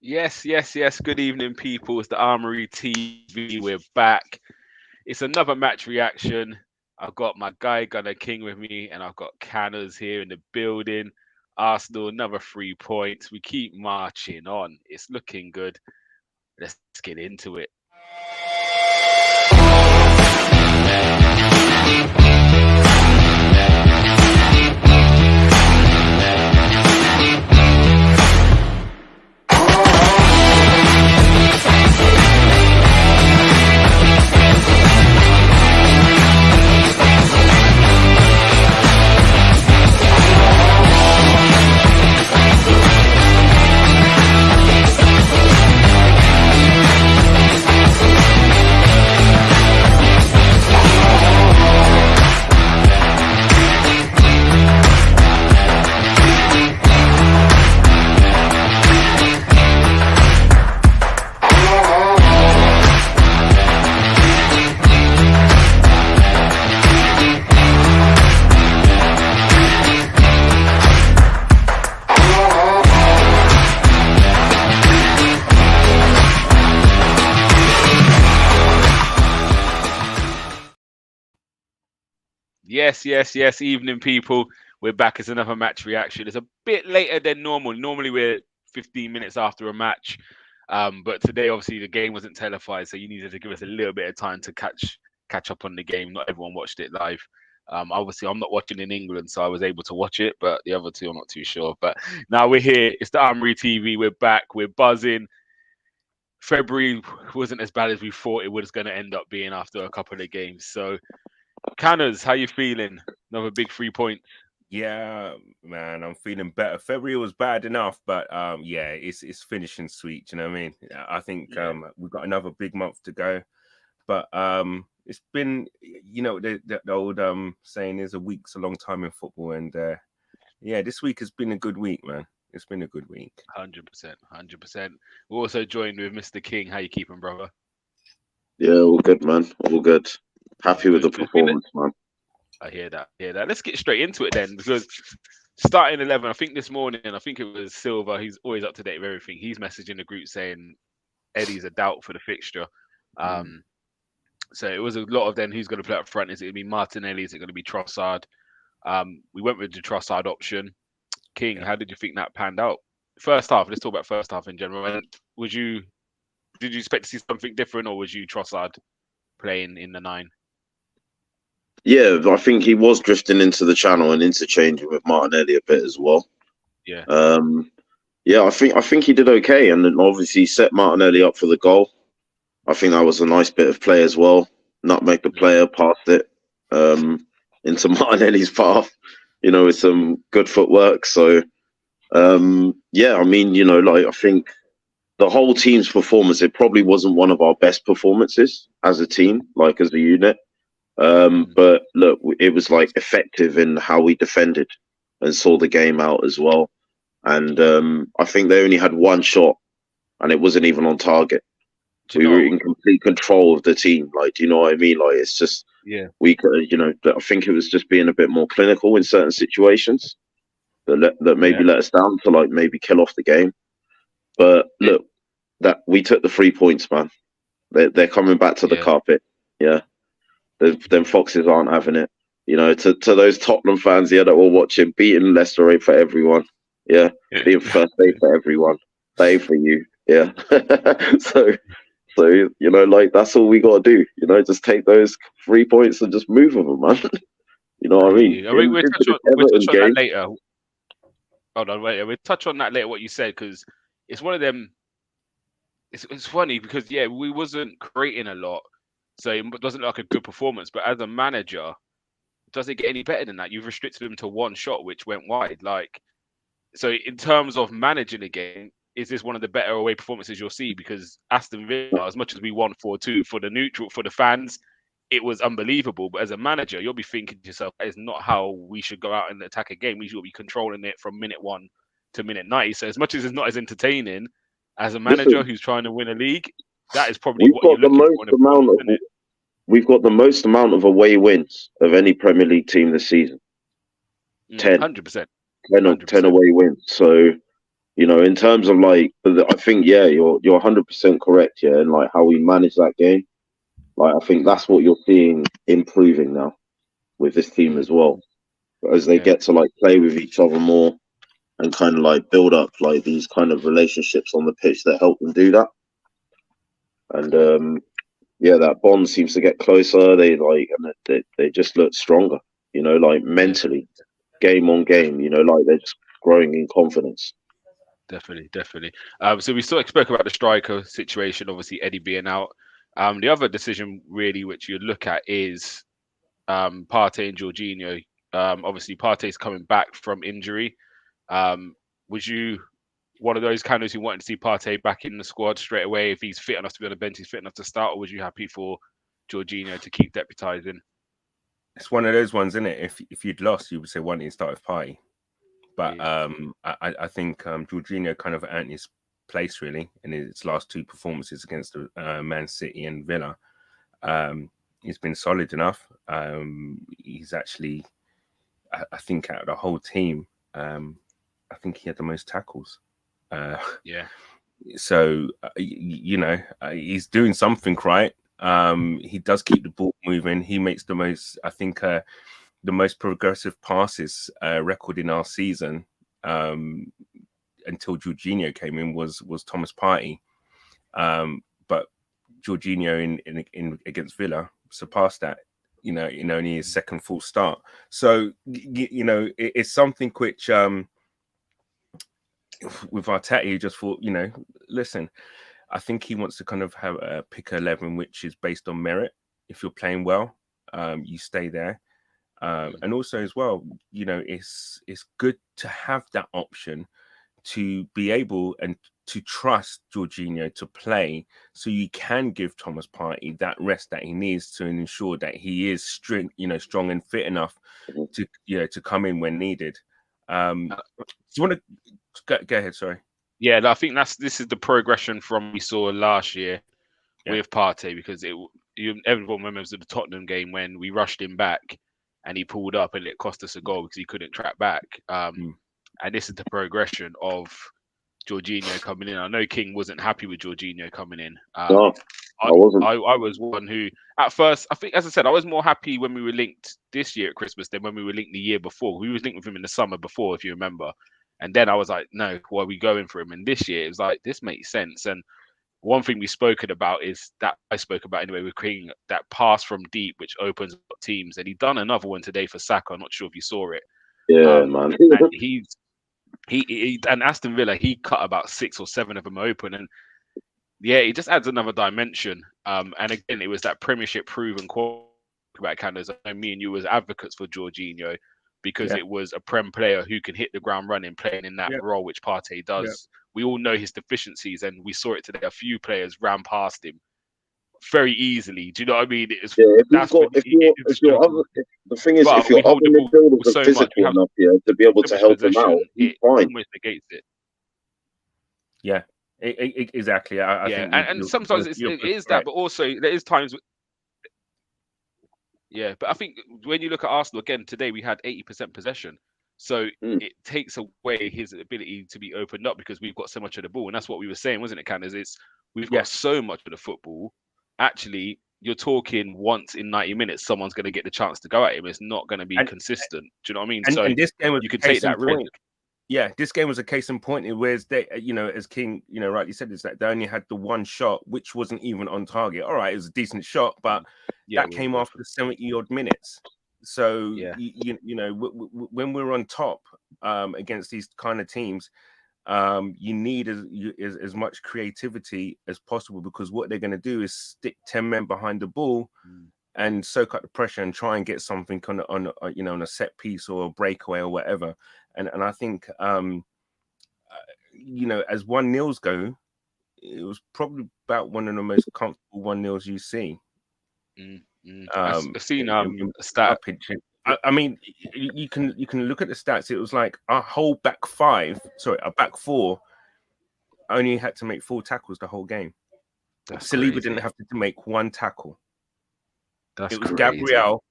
Yes. Good evening, people. It's the Armoury TV. We're back. It's another match reaction. I've got my guy Gunner King with me, and I've got Canners here in the building. Arsenal, another 3 points. We keep marching on. It's looking good. Let's get into it. Yes. Evening, people. We're back as another match reaction. It's a bit later than normal. Normally, we're 15 minutes after a match. But today, obviously, the game wasn't televised, so you needed to give us a little bit of time to catch up on the game. Not everyone watched it live. Obviously, I'm not watching in England, so I was able to watch it, but the other two, I'm not too sure. But now we're here. It's the Armoury TV. We're back. We're buzzing. February wasn't as bad as we thought it was going to end up being after a couple of games. So, Canners, how you feeling? Another big 3 point. Yeah, man, I'm feeling better. February was bad enough, but yeah, it's finishing sweet. You know what I mean? I think we've got another big month to go, but it's been, the old saying is a week's a long time in football, and yeah, this week has been a good week, man. It's been a good week. 100%. We're also joined with Mr. King. How you keeping, brother? Yeah, all good, man. All good. Happy with the performance, man. I hear that. Let's get straight into it then, because starting 11, I think this morning, I think it was Silva. He's always up to date with everything. He's messaging the group saying Eddie's a doubt for the fixture. So it was a lot of then who's going to play up front. Is it going to be Martinelli? Is it going to be Trossard? We went with the Trossard option. King, how did you think that panned out? First half. Let's talk about first half in general. And did you expect to see something different, or was you Trossard playing in the 9? Yeah, I think he was drifting into the channel and interchanging with Martinelli a bit as well. Yeah. I think he did okay, and then obviously set Martinelli up for the goal. I think that was a nice bit of play as well. Nutmeg the player, passed it into Martinelli's path, with some good footwork. So I think the whole team's performance, it probably wasn't one of our best performances as a team, like as a unit. But look, it was like effective in how we defended and saw the game out as well. And I think they only had one shot, and it wasn't even on target. We were in complete control of the team. Like, do you know what I mean? Like, it's just we could, I think it was just being a bit more clinical in certain situations that maybe let us down to like maybe kill off the game. But look, that we took the 3 points, man. They're coming back to the carpet. Yeah. Them Foxes aren't having it. To those Tottenham fans here that were watching, beating Leicester ain't for everyone. Yeah. Being first day for everyone. Day for you. Yeah. So like that's all we got to do. Just take those 3 points and just move with them, man. You know what I mean? We'll touch on that later. Hold on, wait. We'll touch on that later, what you said, because it's one of them. It's funny because, we wasn't creating a lot. So it doesn't look like a good performance, but as a manager, does it get any better than that? You've restricted him to one shot, which went wide. So in terms of managing a game, is this one of the better away performances you'll see? Because Aston Villa, as much as we won 4-2 for the neutral, for the fans, it was unbelievable. But as a manager, you'll be thinking to yourself, that is not how we should go out and attack a game. We should be controlling it from minute 1 to minute 90. So as much as it's not as entertaining, as a manager who's trying to win a league, that is probably what you're looking for. We've got the most amount of away wins of any Premier League team this season. 10. 100%. 10 away wins. So You know, in terms of like, I think you're 100% correct. Yeah, and like how we manage that game. Like I think that's what you're seeing improving now with this team as well, as they get to like play with each other more and kind of like build up like these kind of relationships on the pitch that help them do that. And that bond seems to get closer. They like, and they just look stronger. You know, like mentally, game on game. You know, like they're just growing in confidence. Definitely. So we spoke about the striker situation. Obviously, Eddie being out. The other decision really, which you look at, is Partey and Jorginho. Obviously, Partey's coming back from injury. Was you one of those kind who wanted to see Partey back in the squad straight away? If he's fit enough to be on the bench, he's fit enough to start, or was you happy for Jorginho to keep deputising? It's one of those ones, isn't it? If you'd lost, you would say one didn't start with Partey. But I think Jorginho kind of earned his place really in his last two performances against Man City and Villa. He's been solid enough. He's actually, I think, out of the whole team, I think he had the most tackles. So he's doing something right. He does keep the ball moving. He makes the most, I think, the most progressive passes record in our season until Jorginho came in was Thomas Partey. But Jorginho in against Villa surpassed that, in only his second full start. So, it's something which with Arteta, you just thought, listen, I think he wants to kind of have a pick 11, which is based on merit. If you're playing well, you stay there. And also as well, it's good to have that option to be able and to trust Jorginho to play, so you can give Thomas Partey that rest that he needs to ensure that he is strong and fit enough to come in when needed. Do you want to go ahead? Sorry. Yeah, I think this is the progression from we saw last year with Partey, because everyone remembers the Tottenham game when we rushed him back and he pulled up and it cost us a goal because he couldn't track back. And this is the progression of Jorginho coming in. I know King wasn't happy with Jorginho coming in. No, I wasn't. I was one who, at first, I think, as I said, I was more happy when we were linked this year at Christmas than when we were linked the year before. We was linked with him in the summer before, if you remember. And then I was like, no, why are we going for him? And this year, it was like, this makes sense. And one thing we've spoken about is that I spoke about anyway, with creating that pass from deep, which opens up teams. And he done another one today for Saka. I'm not sure if you saw it. Yeah, man. And he and Aston Villa, he cut about 6 or 7 of them open. And yeah, it just adds another dimension. And again, it was that Premiership proven quality about Canners. I know me and you was advocates for Jorginho, because it was a Prem player who can hit the ground running, playing in that role, which Partey does. We all know his deficiencies, and we saw it today. A few players ran past him very easily. Do you know what I mean? The thing is, if your other midfielders are physical enough to be able to help him out, he's fine. Almost negates it. Yeah, exactly. I think and sometimes it is that, but also there is times. Yeah, but I think when you look at Arsenal again today, we had 80% possession, so it takes away his ability to be opened up because we've got so much of the ball, and that's what we were saying, wasn't it, Canners? We've got so much of the football. Actually, you're talking once in 90 minutes, someone's going to get the chance to go at him. It's not going to be consistent. Do you know what I mean? And this game was you can take that risk. Yeah, this game was a case in point. Whereas they, as King, rightly said, is that they only had the one shot, which wasn't even on target. All right, it was a decent shot, but that came after 70 odd minutes. So when we're on top against these kind of teams, you need as much creativity as possible, because what they're going to do is stick 10 men behind the ball and soak up the pressure and try and get something on a set piece or a breakaway or whatever. And I think as 1-0s go, it was probably about one of the most comfortable 1-0s you see. I've seen a stat. I mean, you can look at the stats. It was like our whole back four only had to make 4 tackles the whole game. Saliba didn't have to make 1 tackle. It was crazy. Gabriel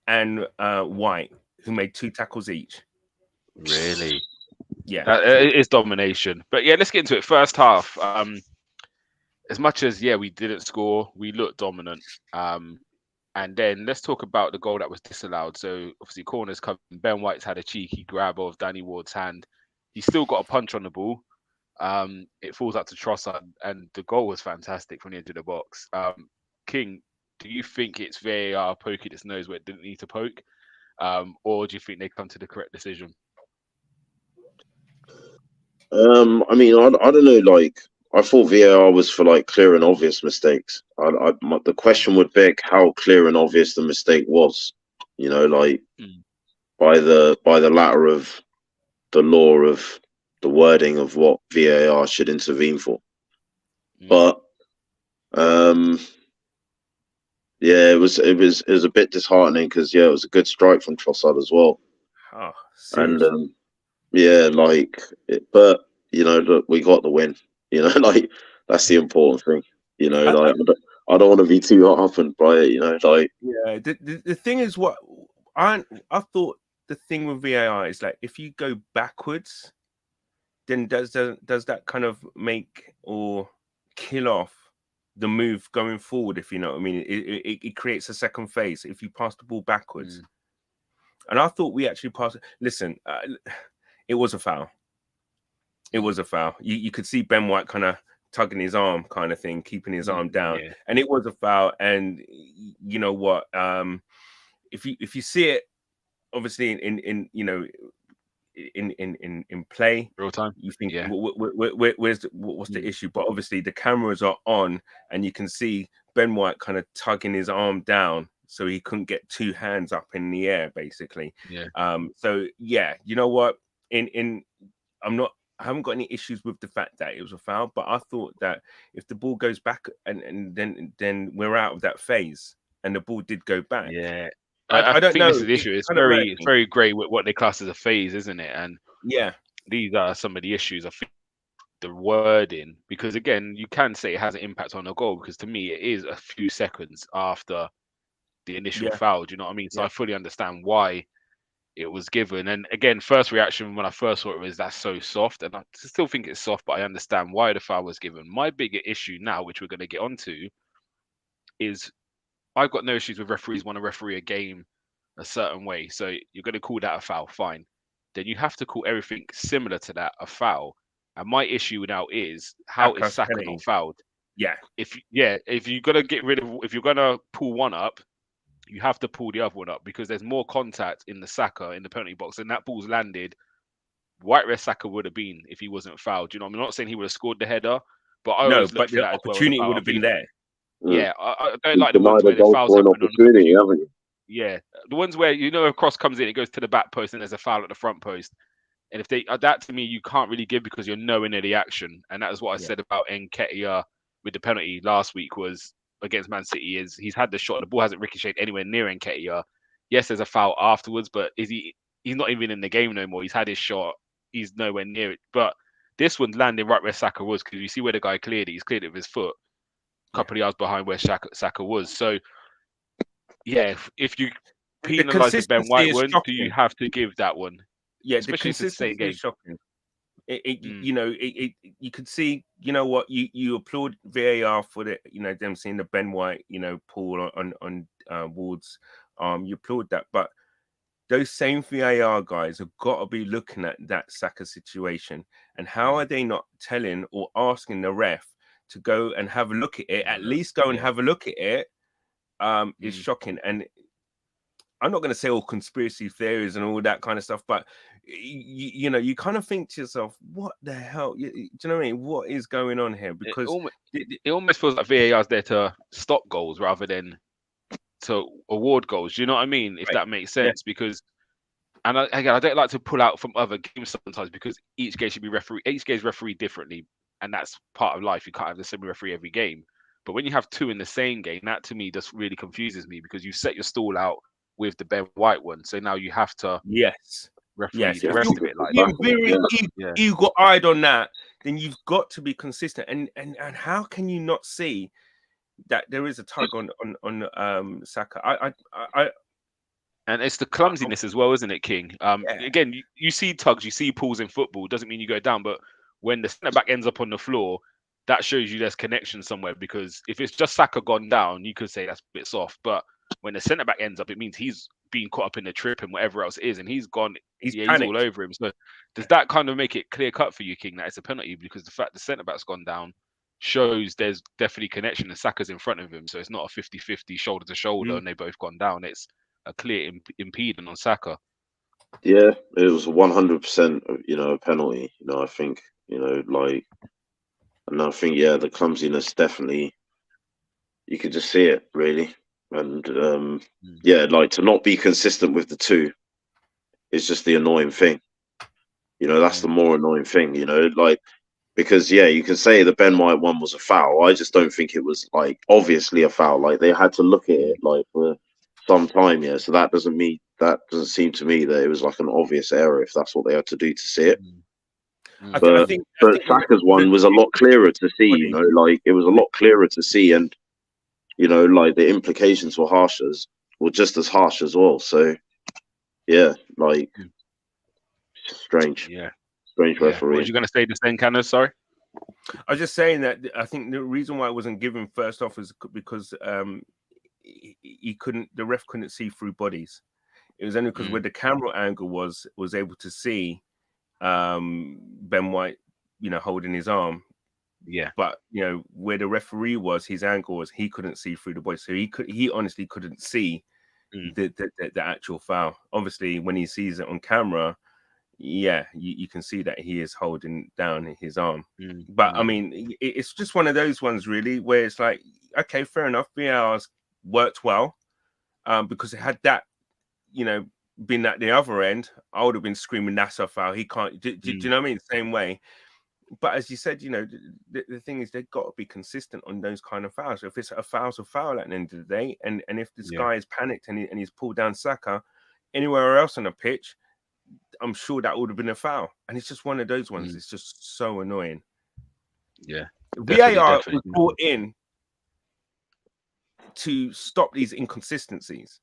and White who made 2 tackles each. Really? Yeah, it's domination. But yeah, let's get into it. First half. As much as we didn't score, we looked dominant. And then let's talk about the goal that was disallowed. So obviously corners coming. Ben White's had a cheeky grab of Danny Ward's hand. He's still got a punch on the ball. It falls out to Trossard, and the goal was fantastic from the edge of the box. King, do you think it's VAR poking its nose where it didn't need to poke, or do you think they come to the correct decision? I mean, I don't know. Like, I thought VAR was for like clear and obvious mistakes. The question would beg how clear and obvious the mistake was. You know, like by the latter of the law of the wording of what VAR should intervene for. But yeah, it was a bit disheartening because it was a good strike from Trossard as well. Oh, seriously. And but you know, look, we got the win. You know, like that's the important thing. You know, like I don't want to be too hot up by it. You know, like the thing is, what I thought the thing with VAR is like if you go backwards, then does that kind of make or kill off the move going forward? If you know what I mean, it creates a second phase if you pass the ball backwards. And I thought we actually passed. Listen, it was a foul. It was a foul. You could see Ben White kind of tugging his arm, kind of thing, keeping his arm down, and it was a foul. And you know what? If you see it, obviously in play, real time, you think what's the issue? But obviously the cameras are on, and you can see Ben White kind of tugging his arm down, so he couldn't get two hands up in the air, basically. So you know what? I haven't got any issues with the fact that it was a foul, but I thought that if the ball goes back and then we're out of that phase, and the ball did go back. Yeah, I don't know. This is the issue. It's very grey with what they class as a phase, isn't it? And these are some of the issues. I think the wording, because again, you can say it has an impact on the goal, because to me, it is a few seconds after the initial foul. Do you know what I mean? So I fully understand why it was given. And again, first reaction when I first saw it was that's so soft, and I still think it's soft, but I understand why the foul was given. My bigger issue now, which we're going to get onto, is I've got no issues with referees want to referee a game a certain way. So you're going to call that a foul, fine. Then you have to call everything similar to that a foul. And my issue now is how is Saka not fouled? If you're gonna get rid of, if you're gonna pull one up, you have to pull the other one up, because there's more contact in the Saka in the penalty box, and that ball's landed right where Saka would have been if he wasn't fouled. You know, I'm not saying he would have scored the header, but I always look for that opportunity would have been there. Yeah, I don't like the ones where the fouls happen opportunity, haven't you? Yeah, the ones where a cross comes in, it goes to the back post, and there's a foul at the front post. And if they that to me, you can't really give, because you're nowhere near the action. And that was what I said about Nketiah with the penalty last week, was against Man City, is he's had the shot, the ball hasn't ricocheted anywhere near Nketiah. Yes, there's a foul afterwards, but he's not even in the game no more. He's had his shot, he's nowhere near it. But this one's landing right where Saka was, because you see where the guy cleared it. He's cleared it with his foot, a couple of yards behind where Saka was. So if you penalise the Ben White one, do you have to give that one? Yeah, especially the consistency is shocking. You could see, you know what, you applaud VAR for the, them seeing the Ben White, pull on Ward's arm. You applaud that, but those same VAR guys have got to be looking at that Saka situation, and how are they not telling or asking the ref to go and have a look at it? At least go and have a look at it. Is shocking. And I'm not going to say all conspiracy theories and all that kind of stuff, but you kind of think to yourself, what the hell? Do you know what I mean? What is going on here? Because it almost feels like VAR is there to stop goals rather than to award goals. Do you know what I mean? If that makes sense, because I don't like to pull out from other games sometimes, because each game should be refereed differently, and that's part of life. You can't have the same referee every game. But when you have two in the same game, that to me just really confuses me, because you set your stall out with the Ben White one, so now you have to referee the rest of it. Like you got eyed on that, then you've got to be consistent. And how can you not see that there is a tug on Saka? And it's the clumsiness as well, isn't it, King? Again, you see tugs, you see pulls in football. Doesn't mean you go down, but when the centre back ends up on the floor, that shows you there's connection somewhere. Because if it's just Saka gone down, you could say that's a bit soft. But when the centre back ends up, it means he's being caught up in the trip and whatever else it is, and he's gone. He's all over him. So does that kind of make it clear cut for you, King, that it's a penalty? Because the fact the centre back's gone down shows there's definitely connection, and Saka's in front of him. So it's not a 50-50 shoulder to shoulder, and they both gone down. It's a clear impeding on Saka. Yeah, it was 100%, a penalty. I think, and I think, the clumsiness definitely, you could just see it really, and to not be consistent with the two is just the annoying thing. That's the more annoying thing. Because you can say the Ben White one was a foul. I just don't think it was obviously a foul. They had to look at it for some time, so that doesn't seem to me that it was an obvious error if that's what they had to do to see it. But Saka's one was a lot clearer to see, it was a lot clearer to see, and the implications were just as harsh as well. So strange. Strange referee. What were you going to say just then, Canners? Sorry. I was just saying that I think the reason why it wasn't given first off is because the ref couldn't see through bodies. It was only because where the camera angle was able to see Ben White, holding his arm. Yeah. But where the referee was, his angle was he couldn't see through the body, so he honestly couldn't see the actual foul. Obviously, when he sees it on camera, you can see that he is holding down his arm. But I mean, it's just one of those ones really where it's like, okay, fair enough, VAR's worked well, because it had that, been at the other end, I would have been screaming that's a foul. He can't. Do you know what I mean? Same way. But as you said, the thing is they've got to be consistent on those kind of fouls. So if it's a foul's a foul at the end of the day, and if this guy is panicked and he's pulled down Saka anywhere else on the pitch, I'm sure that would have been a foul. And it's just one of those ones. It's just so annoying. Yeah. VAR was brought in to stop these inconsistencies.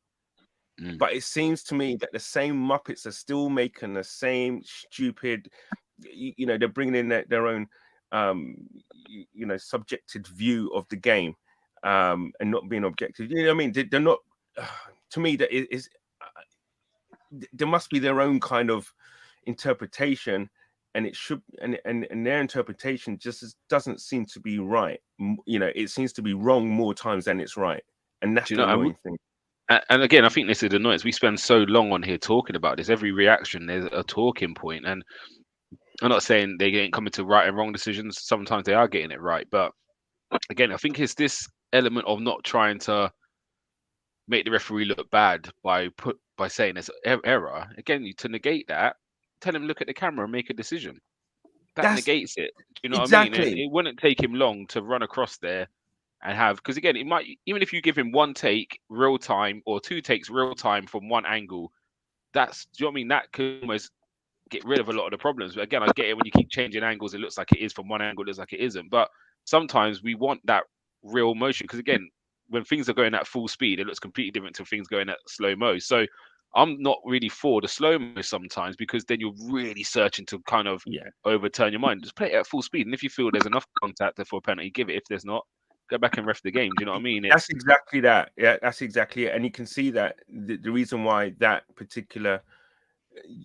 But it seems to me that the same Muppets are still making the same stupid, they're bringing in their own, subjective view of the game, and not being objective. You know what I mean? They're not, to me, that is, there must be their own kind of interpretation, and it should, and their interpretation just doesn't seem to be right. It seems to be wrong more times than it's right. And that's the annoying thing. And again, I think this is annoying. We spend so long on here talking about this. Every reaction, there's a talking point. And I'm not saying they ain't coming to right and wrong decisions. Sometimes they are getting it right. But again, I think it's this element of not trying to make the referee look bad by saying it's error. Again, to negate that, tell him look at the camera and make a decision. That negates it. Do you know what I mean? It wouldn't take him long to run across there and have, because again, it might, even if you give him one take real time or two takes real time from one angle, do you know what I mean? That could almost get rid of a lot of the problems. But again, I get it when you keep changing angles, it looks like it is from one angle, it looks like it isn't. But sometimes we want that real motion, because again, when things are going at full speed, it looks completely different to things going at slow mo. So I'm not really for the slow mo sometimes, because then you're really searching to kind of overturn your mind. Just play it at full speed, and if you feel there's enough contact for a penalty, give it. If there's not, go back and ref the game. Do you know what I mean? That's exactly that. Yeah, that's exactly it. And you can see that the reason why that particular,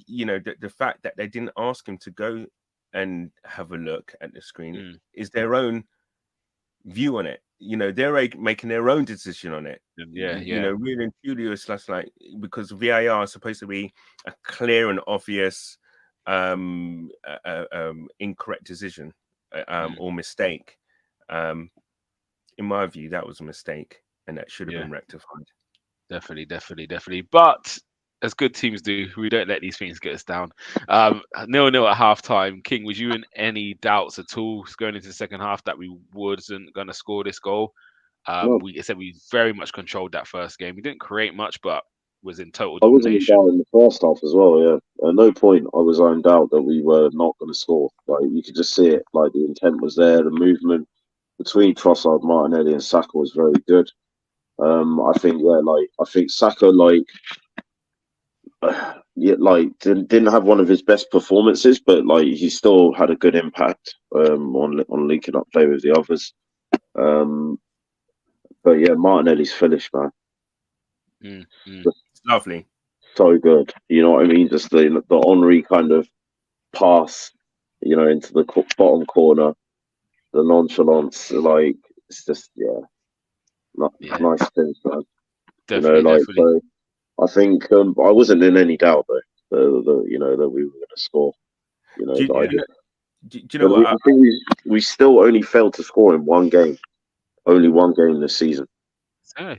the fact that they didn't ask him to go and have a look at the screen is their own view on it. They're making their own decision on it. Really and truly, it's just like, because VAR is supposed to be a clear and obvious incorrect decision or mistake. In my view, that was a mistake, and that should have been rectified. Definitely. But as good teams do, we don't let these things get us down. 0-0 at half time. King, was you in any doubts at all going into the second half that we wasn't going to score this goal? We said we very much controlled that first game. We didn't create much, but was in total domination. I was in doubt in the first half as well, yeah. At no point I was in doubt that we were not going to score. You could just see it. The intent was there, the movement between Trossard, Martinelli, and Saka was very good. I think Saka, yeah, like didn't have one of his best performances, but like he still had a good impact on linking up play with the others. Um, but yeah, Martinelli's finish, man, It's lovely. so good. You know what I mean? Just the Henry kind of pass, into the bottom corner, the nonchalance, like it's just nice things, man. Definitely. So I think I wasn't in any doubt though, that we were going to score. Do I did. you know what? I think we still only failed to score in one game. Only one game this season. Oh,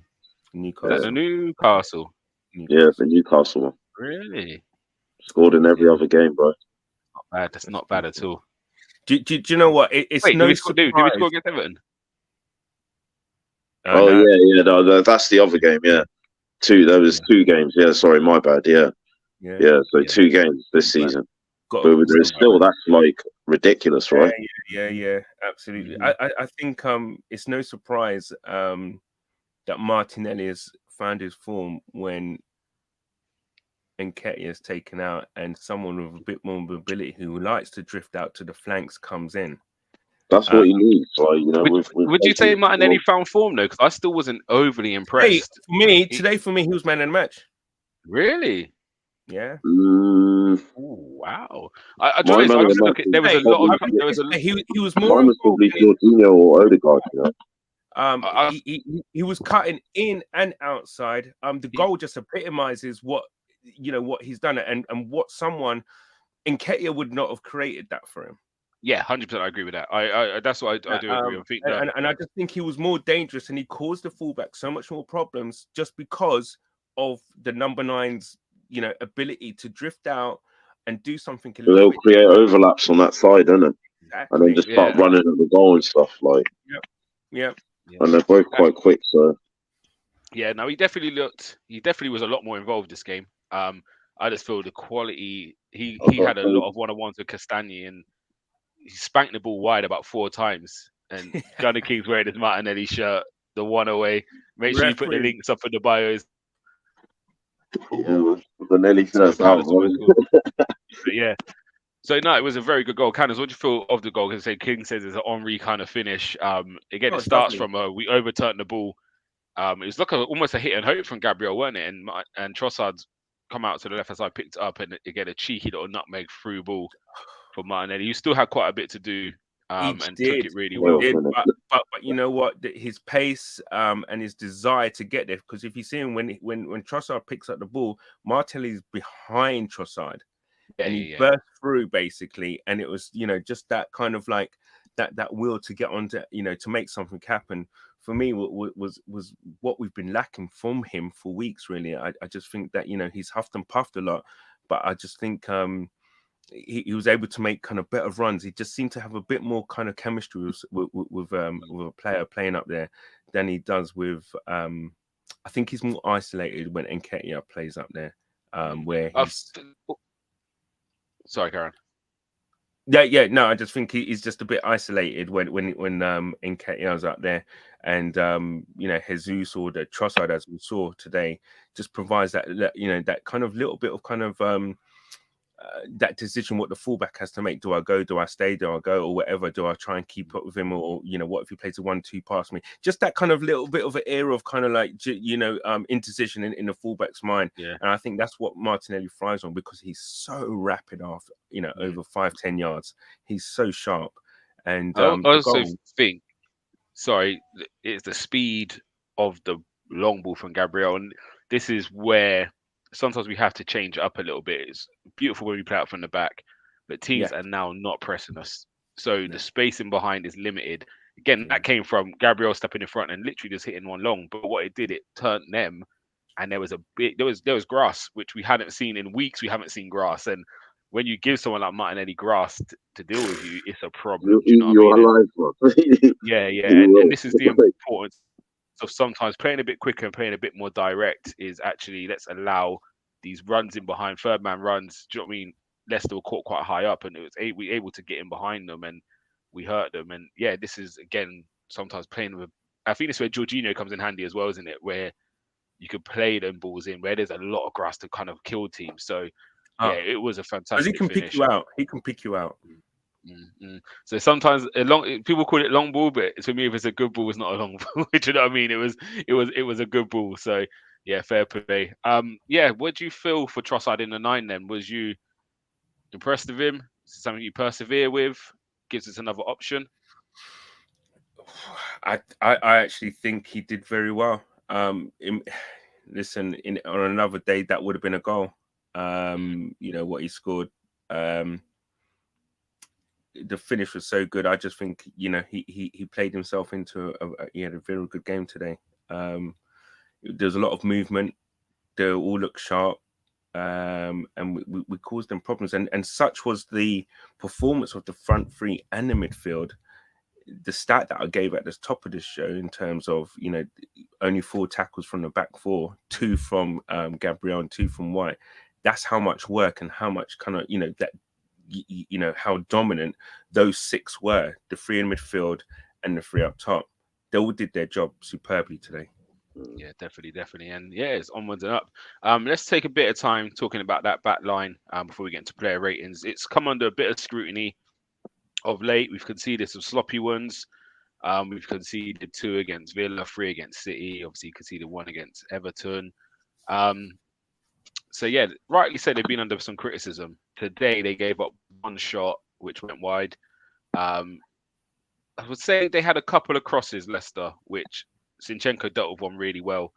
Newcastle. is that the Newcastle? Yeah, the Newcastle one. Really? Scored in every other game, bro. Not bad. That's not bad at all. Do you know what? It's Wait, no did we score against Everton? Oh no. Yeah. No, that's the other game. Yeah, There was 2 games. Yeah, sorry, my bad. Yeah. So 2 games this season. But it's still that's like ridiculous, right? Yeah, absolutely. I think it's no surprise that Martinelli has found his form when Nketiah is taken out and someone with a bit more mobility who likes to drift out to the flanks comes in. That's what he needs. Like, would you say Martinelli found form though? Because I still wasn't overly impressed. Today for me, he was man of the match. Really? Yeah. Ooh, wow. There was a lot of. There was a. He was more. Mine was probably Jorginho or Odegaard. He was cutting in and outside. The goal just epitomizes what he's done, and what someone Nketiah would not have created that for him. Yeah, 100%. I agree with that. I that's what I do agree. I think and I just think he was more dangerous, and he caused the fullback so much more problems just because of the number 9's ability to drift out and do something. They'll create overlaps on that side, don't it? Exactly. And then just start running at the goal and stuff like. Yep. And they're both quite quick, so. Yeah, no, he definitely was a lot more involved this game. I just feel the quality. He had a lot of one-on-ones with Castagni, and he spanked the ball wide about 4 times. And Gunnar King's wearing his Martinelli shirt, the one away. Make sure you put the links up in the bios. Yeah, the Nelly shirt's out. Yeah. So no, it was a very good goal. Canners, what do you feel of the goal? Because King says it's an Henry kind of finish. Again, it starts from we overturned the ball. It was like almost a hit and hope from Gabriel, weren't it? And Trossard's come out to the left side, picked it up, and again a cheeky little nutmeg through ball for Martinelli. You still had quite a bit to do, and took it really well. But you know what? His pace and his desire to get there. Because if you see him when Trossard picks up the ball, Martinelli's behind Trossard. And he burst through basically, and it was just that kind of like that will to get on to to make something happen. For me, was what we've been lacking from him for weeks. Really, I just think that he's huffed and puffed a lot, but I just think he was able to make kind of better runs. He just seemed to have a bit more kind of chemistry with a player playing up there than he does with. I think he's more isolated when Nketiah plays up there, where he's. Sorry, Karen. Yeah. No, I just think he's just a bit isolated when Nketiah's up there, and Jesus or the Trossard, as we saw today, just provides that that kind of little bit of kind of that decision what the fullback has to make. Do I go? Do I stay? Do I go? Or whatever. Do I try and keep up with him? Or what if he plays a 1-2 past me? Just that kind of little bit of an air of kind of like indecision in the fullback's mind. Yeah. And I think that's what Martinelli thrives on, because he's so rapid off over 5-10 yards. He's so sharp. And I also think, sorry, it's the speed of the long ball from Gabriel, and this is where sometimes we have to change it up a little bit. It's beautiful when we play out from the back, but teams are now not pressing us. So the spacing behind is limited. Again, that came from Gabriel stepping in front and literally just hitting one long. But what it did, it turned them, and there was grass, which we hadn't seen in weeks. We haven't seen grass. And when you give someone like Martinelli grass to deal with you, it's a problem. You're alive, bro. Yeah. And this is the importance. So sometimes playing a bit quicker and playing a bit more direct is actually, let's allow these runs in behind, third man runs. Do you know what I mean? Leicester were caught quite high up, and we were able to get in behind them, and we hurt them. And this is again sometimes playing with. I think this is where Jorginho comes in handy as well, isn't it? Where you could play them balls in where there's a lot of grass to kind of kill teams. So yeah, it was a fantastic. Because he can finish. pick you out. He can pick you out. Mm-hmm. So sometimes people call it long ball, but to me, if it's a good ball, it's not a long ball. Do you know what I mean? It was a good ball. So yeah, fair play. Yeah, what do you feel for Trossard in the 9 then? Was you impressed with him? Something you persevere with? Gives us another option. I actually think he did very well. Listen, on another day that would have been a goal. You know what he scored. The finish was so good. I just think, you know, he played himself into he had a very good game today. There's a lot of movement. They all look sharp, and we caused them problems. And such was the performance of the front three and the midfield. The stat that I gave at the top of this show in terms of, you know, only 4 tackles from the back 4, 2 from Gabriel and 2 from White. That's how much work and how much kind of, you know, that, you know, how dominant those 6 were, the 3 in midfield and the 3 up top. They all did their job superbly today. Yeah, definitely. And yeah, it's onwards and up. Let's take a bit of time talking about that back line before we get into player ratings. It's come under a bit of scrutiny of late. We've conceded some sloppy ones. We've conceded 2 against Villa, 3 against City, obviously conceded 1 against Everton. So yeah, rightly said, they've been under some criticism. Today they gave up 1 shot which went wide. I would say they had a couple of crosses, Leicester, which Zinchenko dealt with one really well.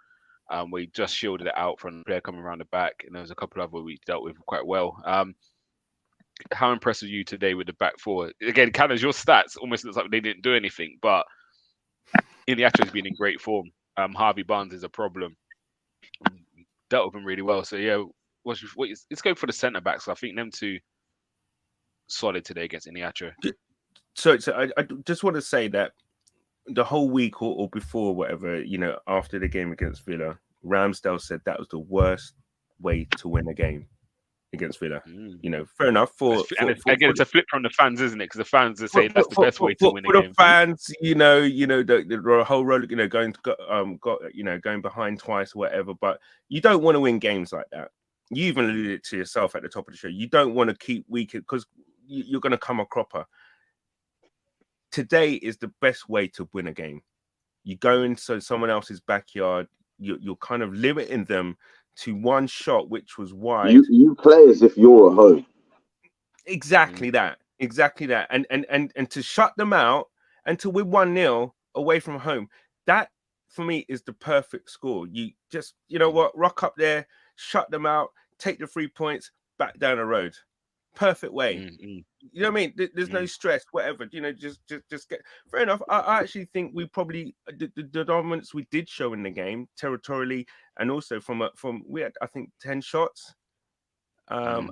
We just shielded it out from the player coming around the back, and there was a couple of other we dealt with quite well. How impressed were you today with the back 4? Again, Canners, your stats almost looks like they didn't do anything, but Iniacho's been in great form. Harvey Barnes is a problem. Dealt with him really well. So yeah, let's go for the centre backs. I think them 2 solid today against Iniacho. So I just want to say that the whole week or before, whatever, you know, after the game against Villa, Ramsdale said that was the worst way to win a game against Villa. You know, fair enough. It's a flip from the fans, isn't it? Because the fans are saying that's the best way to win a game. For the fans, you know, the whole road, you know, going behind twice or whatever. But you don't want to win games like that. You even alluded to yourself at the top of the show. You don't want to keep weak because you're going to come a cropper. Today is the best way to win a game. You go into someone else's backyard. You're kind of limiting them to 1 shot, which was wide. You play as if you're at home. Exactly that. And to shut them out and to win 1-0 away from home, that for me is the perfect score. You just, you know what, rock up there, shut them out, take the 3 points, back down the road. Perfect way. You know what I mean? There's no stress, whatever. You know, just get. Fair enough. I actually think we probably the dominance we did show in the game territorially, and also from we had, I think, 10 shots.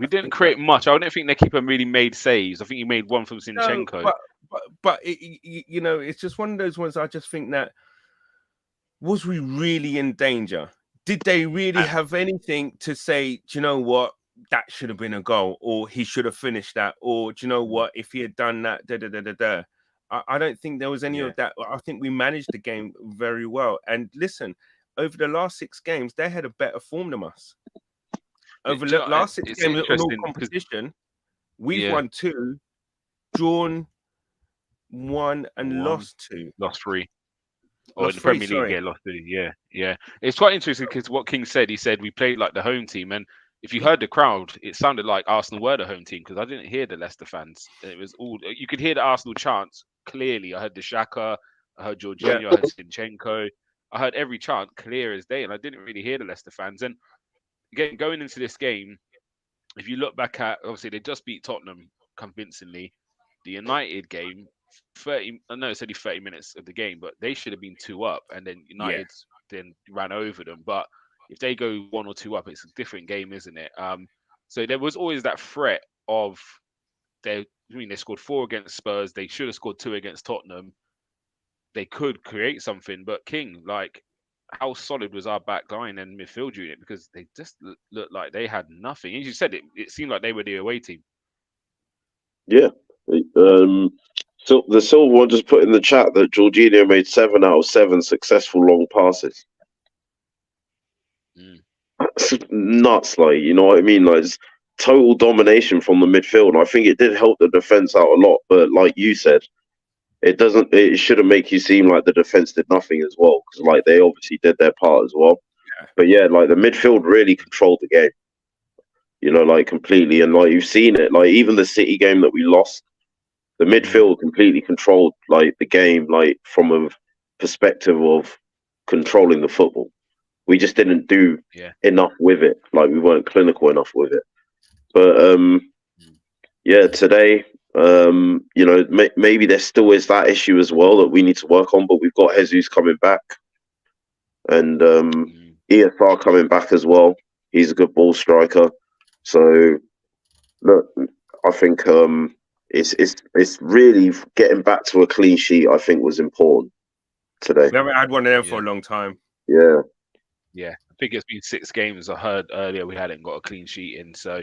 We didn't create much. I don't think their keeper really made saves. I think he made 1 from Zinchenko. No, but you know, it's just one of those ones. I just think that, was we really in danger? Did they really have anything to say? Do you know what? That should have been a goal, or he should have finished that, or do you know what? If he had done that, I don't think there was any of that. I think we managed the game very well. And listen, over the last 6 games, they had a better form than us. Over the last 6 games in all competition, we've won 2, drawn 1, and lost 2. Lost 3. Or in the Premier League, lost 3. Yeah. It's quite interesting because what King said, he said we played like the home team, and if you heard the crowd, it sounded like Arsenal were the home team because I didn't hear the Leicester fans. It was all you could hear the Arsenal chants clearly. I heard the Xhaka, I heard Jorginho, I heard Zinchenko, I heard every chant clear as day, and I didn't really hear the Leicester fans. And again, going into this game, if you look back at, obviously they just beat Tottenham convincingly. The United game, it's only 30 minutes of the game, but they should have been 2 up, and then United then ran over them. But if they go 1 or 2 up, it's a different game, isn't it? So there was always that threat of they scored 4 against Spurs. They should have scored 2 against Tottenham. They could create something, but King, like, how solid was our back line and midfield unit? Because they just looked like they had nothing. As you said, it seemed like they were the away team. Yeah. So the Silver one just put in the chat that Jorginho made 7 out of 7 successful long passes. It's nuts, like, you know what I mean? Like, it's total domination from the midfield. And I think it did help the defense out a lot. But like you said, it shouldn't make you seem like the defense did nothing as well. Because, like, they obviously did their part as well. Yeah. But yeah, like, the midfield really controlled the game, you know, like, completely. And like, you've seen it, like, even the City game that we lost, the midfield completely controlled, like, the game, like, from a perspective of controlling the football. We just didn't do enough with it. Like, we weren't clinical enough with it. But yeah, today, you know, maybe there still is that issue as well that we need to work on. But we've got Jesus coming back, and ESR coming back as well. He's a good ball striker. So look, I think it's really getting back to a clean sheet. I think was important today. We haven't had one of them for a long time. Yeah. Yeah, I think it's been 6 games. I heard earlier we hadn't got a clean sheet in, so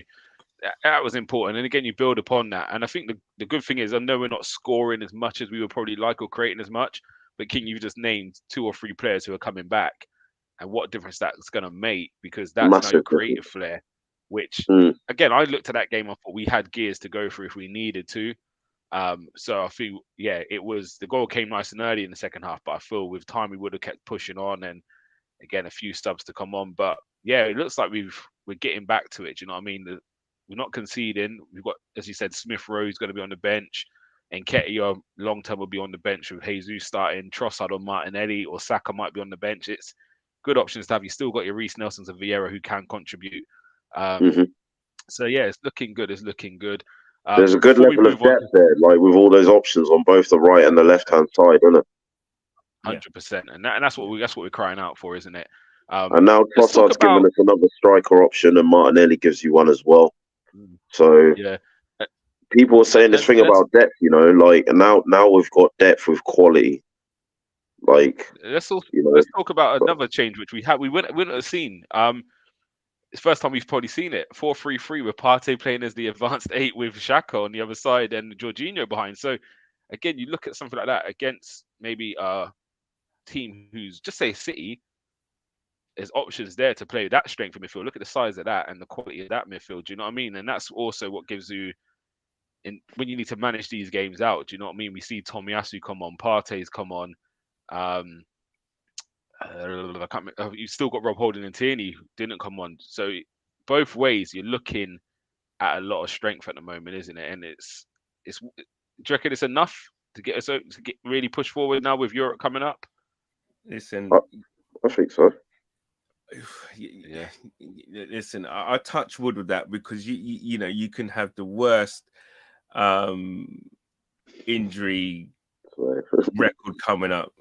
that was important. And again, you build upon that. And I think the good thing is, I know we're not scoring as much as we would probably like or creating as much, but King, you've just named 2 or 3 players who are coming back, and what difference that's going to make, because that's now your creative flair. Which again, I looked at that game, I thought we had gears to go through if we needed to. So I feel, it was, the goal came nice and early in the second half, but I feel with time we would have kept pushing on, and again, a few subs to come on. But yeah, it looks like we're getting back to it. Do you know what I mean? We're not conceding. We've got, as you said, Smith Rowe's going to be on the bench, and Nketiah long term will be on the bench with Jesus starting, Trossard or Martinelli, or Saka might be on the bench. It's good options to have. You still got your Reece Nelsons and Vieira who can contribute. So yeah, it's looking good. It's looking good. There's a good level of depth there, like with all those options on both the right and the left hand side, isn't it? 100%, and that's what we're crying out for, isn't it? And now Trossard's giving us another striker option, and Martinelli gives you one as well. So yeah, people are saying this thing about depth, you know, like, and now we've got depth with quality. Like, let's talk about another change which we wouldn't have seen. It's the first time we've probably seen it. 4-3-3 with Partey playing as the advanced 8 with Xhaka on the other side and Jorginho behind. So again, you look at something like that against maybe a team who's, just say City, there's options there to play that strength of midfield. Look at the size of that and the quality of that midfield. Do you know what I mean? And that's also what gives you, when you need to manage these games out. Do you know what I mean? We see Tomiyasu come on, Partey's come on. You still got Rob Holding and Tierney who didn't come on. So both ways, you're looking at a lot of strength at the moment, isn't it? And it's. Do you reckon it's enough to get us to really push forward now with Europe coming up? Listen, I think so. Yeah. Listen, I touch wood with that, because you know, you can have the worst injury record coming up.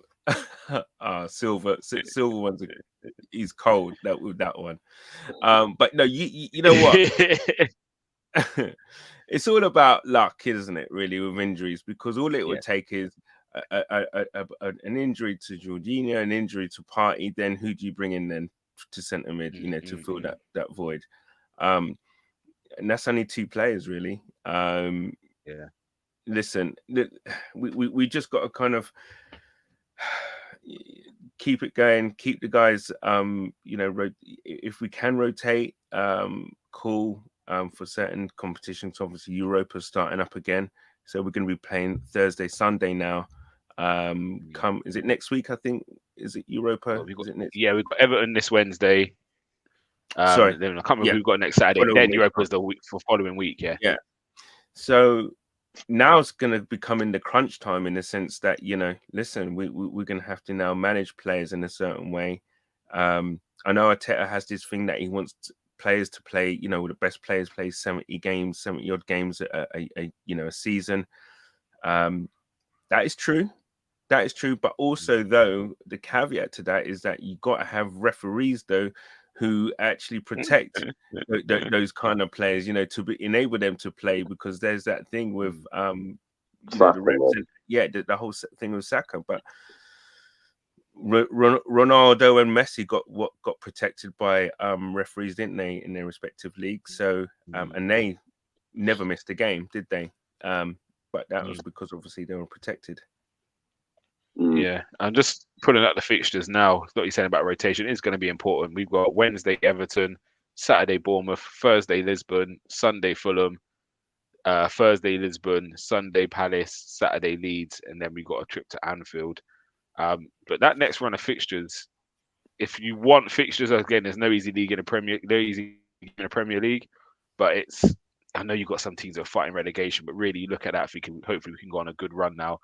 Silver ones, he's cold with that one. But no, you know what? It's all about luck, isn't it? Really, with injuries, because all it would take is an injury to Jorginho, an injury to Partey. Then who do you bring in then to centre mid? You know, to fill that void. And that's only 2 players, really. Listen, we just got to kind of keep it going, keep the guys, you know, if we can rotate, cool, for certain competitions. Obviously, Europa's starting up again, so we're going to be playing Thursday, Sunday now. Is it next week? I think, is it Europa? We've got Everton this Wednesday. Sorry, then I can't remember who we've got next Saturday. Then Europa's the week for following week. Yeah. So now it's going to become in the crunch time, in the sense that, you know, listen, we're going to have to now manage players in a certain way. I know Arteta has this thing that he wants players to play, you know, the best players play 70 odd games a season. That is true. But also, though, the caveat to that is that you got to have referees, though, who actually protect those kind of players, you know, to enable them to play, because there's that thing with the whole thing with Saka. But Ronaldo and Messi got protected by referees, didn't they, in their respective leagues? So and they never missed a game, did they? But that was because obviously they were protected. Yeah, I'm just pulling out the fixtures now. What you're saying about rotation is going to be important. We've got Wednesday Everton, Saturday Bournemouth, Thursday Lisbon, Sunday Fulham, Thursday Lisbon, Sunday Palace, Saturday Leeds, and then we got a trip to Anfield. But that next run of fixtures, if you want fixtures, again, there's no easy league in the Premier League, but I know you've got some teams that are fighting relegation, but really you look at that, if we can, hopefully we can go on a good run now.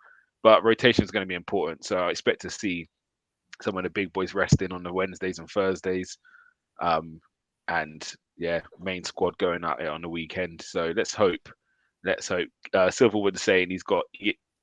But rotation is going to be important, so I expect to see some of the big boys resting on the Wednesdays and Thursdays, and yeah, main squad going out on the weekend. So let's hope. Silverwood saying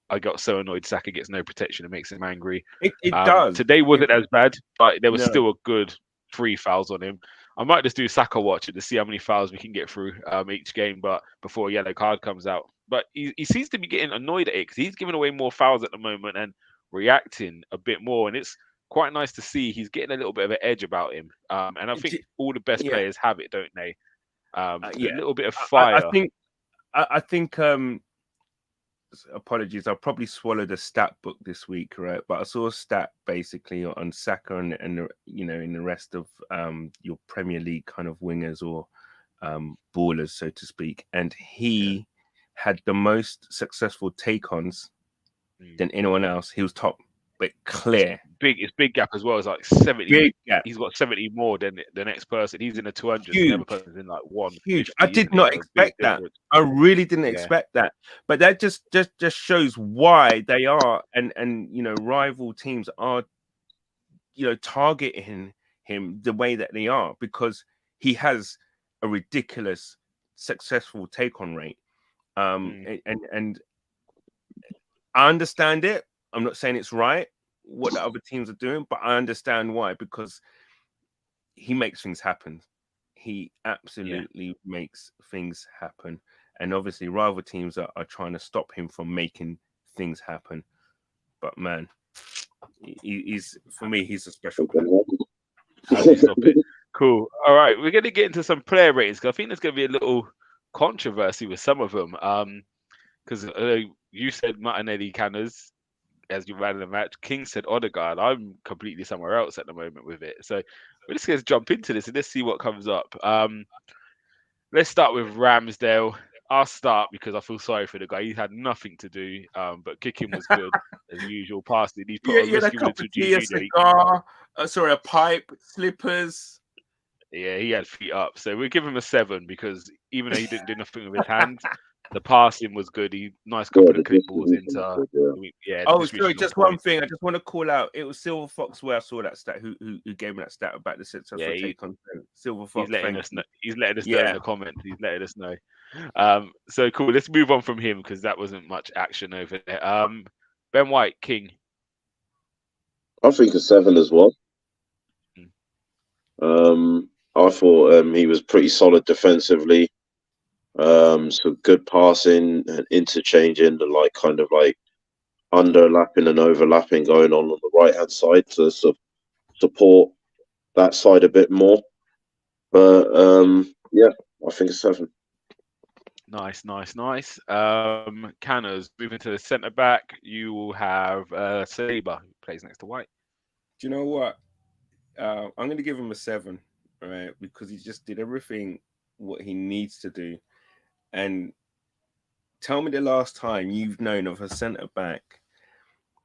I got so annoyed Saka gets no protection, it makes him angry. It does. Today wasn't as bad, but there was still a good 3 fouls on him. I might just do Saka watch it to see how many fouls we can get through each game, but before a yellow card comes out. But he seems to be getting annoyed at it because he's giving away more fouls at the moment and reacting a bit more, and it's quite nice to see he's getting a little bit of an edge about him. And I think all the best players have it, don't they? A little bit of fire. I think apologies, I'll probably swallowed a stat book this week, right? But I saw a stat basically on Saka and in the rest of your Premier League kind of wingers or ballers, so to speak, and he had the most successful take-ons than anyone else. He was top, but clear. It's big gap as well. It's like 70. Big gap. He's got 70 more than the next person. He's in the 200s. Huge. The other person's in like 150. Huge. I did not expect that. I really didn't expect that. But that just shows why they are and rival teams are targeting him the way that they are, because he has a ridiculous successful take-on rate. And I understand it. I'm not saying it's right what the other teams are doing, but I understand why, because he makes things happen. He absolutely makes things happen. And obviously rival teams are trying to stop him from making things happen. But man, he's a special player. How do you stop it? Cool. All right, we're going to get into some player ratings, because I think there's going to be a little controversy with some of them. Because you said Martinelli, Canners as you ran the match. King said Odegaard. I'm completely somewhere else at the moment with it. So we're just going to jump into this and let's see what comes up. Let's start with Ramsdale. I'll start because I feel sorry for the guy. He had nothing to do, but kicking was good as usual. Passing, he's put a cup of tea, a cigar, a pipe, slippers. Yeah, he had feet up. So we'll give him a 7 because even though he didn't do nothing with his hands, the passing was good. He nice couple of clip balls into. Sorry, just one thing. I just want to call out. It was Silver Fox where I saw that stat. Who gave me that stat about the successful take on Silver Fox? He's letting us know. He's letting us know in the comments. He's letting us know. So cool. Let's move on from him because that wasn't much action over there. Ben White, King. I think a 7 as well. I thought he was pretty solid defensively. Some good passing and interchanging, the kind of underlapping and overlapping going on the right hand side to support that side a bit more. But I think a 7. Nice. Canners, moving to the centre back, you will have Saliba, who plays next to White. Do you know what? I'm going to give him a 7, right? Because he just did everything what he needs to do. And tell me the last time you've known of a centre back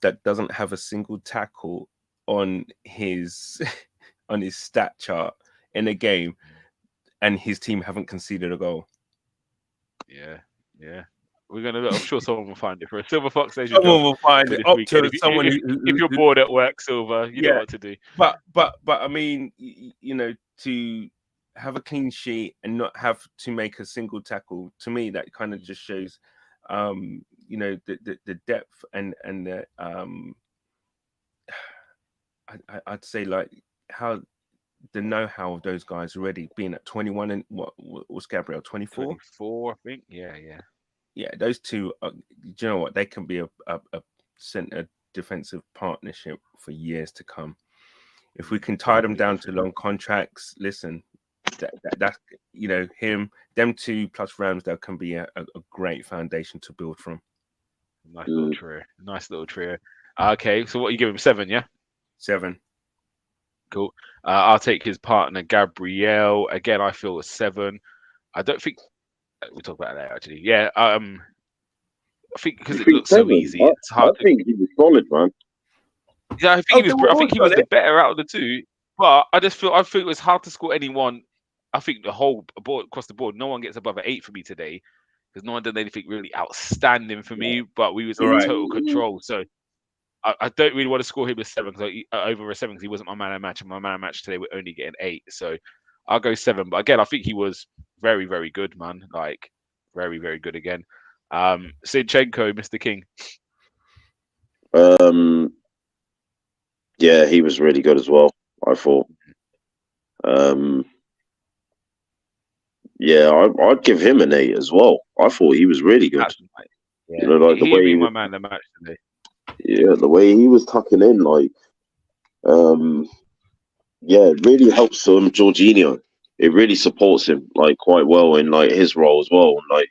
that doesn't have a single tackle on his stat chart in a game, and his team haven't conceded a goal. Yeah. We're gonna. I'm sure someone will find it for a Silver Fox. Someone will find it. If you're bored at work, Silver, you know what to do. But I mean, to have a clean sheet and not have to make a single tackle, to me that kind of just shows the depth and the I'd say how the know-how of those guys already being at 21 and what was Gabriel 24? 24, I think. Yeah, those two do you know what, they can be a centre defensive partnership for years to come if we can tie them down to long contracts. Listen, that's them two plus Ramsdale can be a great foundation to build from. Nice little trio. Okay, so what you give him 7? Yeah, 7. cool. I'll take his partner Gabrielle. Again, I feel a 7. I don't think we'll talk about that actually. Yeah, I think because You it think looks so 7? easy, it's hard I to. think he was solid, man. Yeah, I think Oh, he was. they were I all think he was the solid. better out of the two. But I think it was hard to score anyone. I think the whole board across the board, no one gets above an 8 for me today because no one did anything really outstanding for me. But we was All in right. total control, so I don't really want to score him a 7 over a 7 because he wasn't my man of match, and my man of match today we're only getting 8. So I'll go 7. But again, I think he was very, very good, man. Like very, very good again. Sinchenko, Mr. King. Yeah, he was really good as well, I thought. Yeah, I'd give him an 8 as well. I thought he was really good. Yeah, You know, like the he'd way be he my was, man of the match today. yeah, the way he was tucking in, like, yeah, it really helps Jorginho. It really supports him like quite well in like his role as well. Like,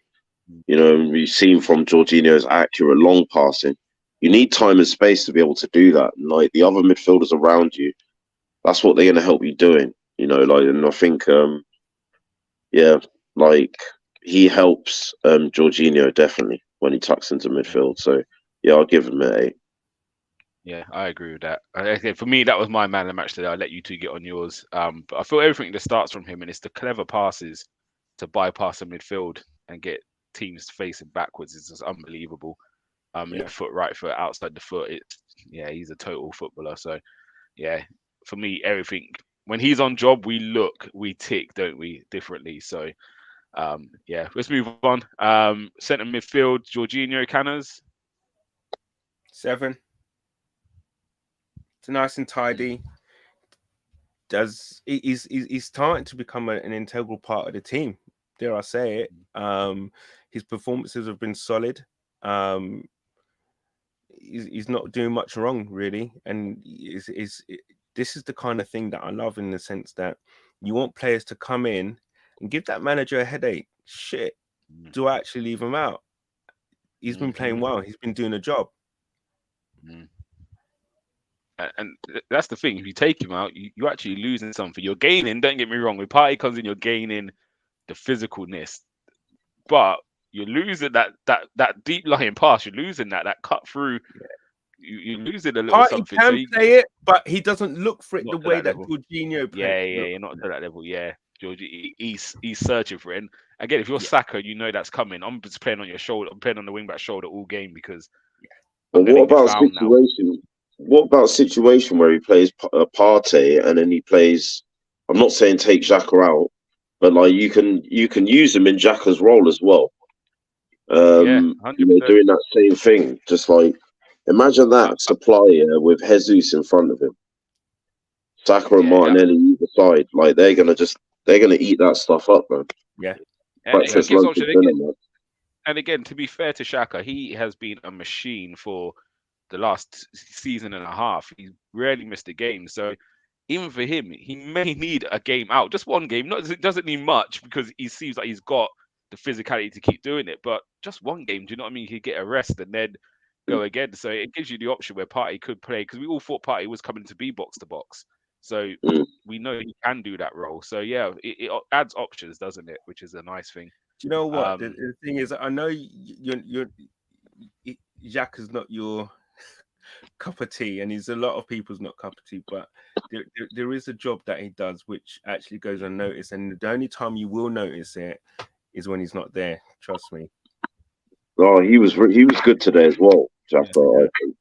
you know, we've seen from Jorginho's accurate long passing. You need time and space to be able to do that. And like the other midfielders around you, that's what they're going to help you doing. You know, like, and I think, yeah, like he helps Jorginho definitely when he tucks into midfield. So yeah, I'll give him an 8. Yeah, I agree with that. For me, that was my man of the match today. I'll let you two get on yours. But I feel everything that starts from him, and it's the clever passes to bypass the midfield and get teams facing backwards is just unbelievable. Left foot, right foot, outside the foot. He's a total footballer. So yeah, for me, everything when he's on job, we tick, don't we, differently. So yeah, let's move on. Centre midfield, Jorginho, Canners. 7. It's nice and tidy. He's starting to become an integral part of the team. Dare I say it? His performances have been solid. He's not doing much wrong really, and this is the kind of thing that I love in the sense that you want players to come in and give that manager a headache. Shit, do I actually leave him out? He's been playing well. He's been doing a job. And that's the thing. If you take him out, you're actually losing something. You're gaining. Don't get me wrong. When Partey comes in, you're gaining the physicalness, but you're losing that deep lying pass. You're losing that cut through. You're losing a little Partey something. can So play it, but he doesn't look for it the way that Jorginho plays. Yeah, not to that level. Yeah, George, he's searching for it. And again, if you're Saka, you know that's coming. I'm just playing on your shoulder. I'm playing on the wing back shoulder all game because. But what about situation? What about situation where he plays Partey and then he plays? I'm not saying take Xhaka out, but like you can use him in Xhaka's role as well. You know, doing that same thing. Just like imagine that supply with Jesus in front of him, Saka and Martinelli either side. Like they're gonna eat that stuff up, man. Yeah. And again, to be fair to Xhaka, he has been a machine for the last season and a half. He's rarely missed a game. So even for him, he may need a game out, just one game. It doesn't need much because he seems like he's got the physicality to keep doing it. But just one game, do you know what I mean? He could get a rest and then go again. So it gives you the option where Partey could play because we all thought Partey was coming to be box to box. So we know he can do that role. So yeah, it adds options, doesn't it? Which is a nice thing. Do you know what the thing is? I know Jacques is not your cup of tea, and he's a lot of people's not cup of tea. But there is a job that he does which actually goes unnoticed, and the only time you will notice it is when he's not there. Trust me. Oh, he was good today as well, Jacques. I think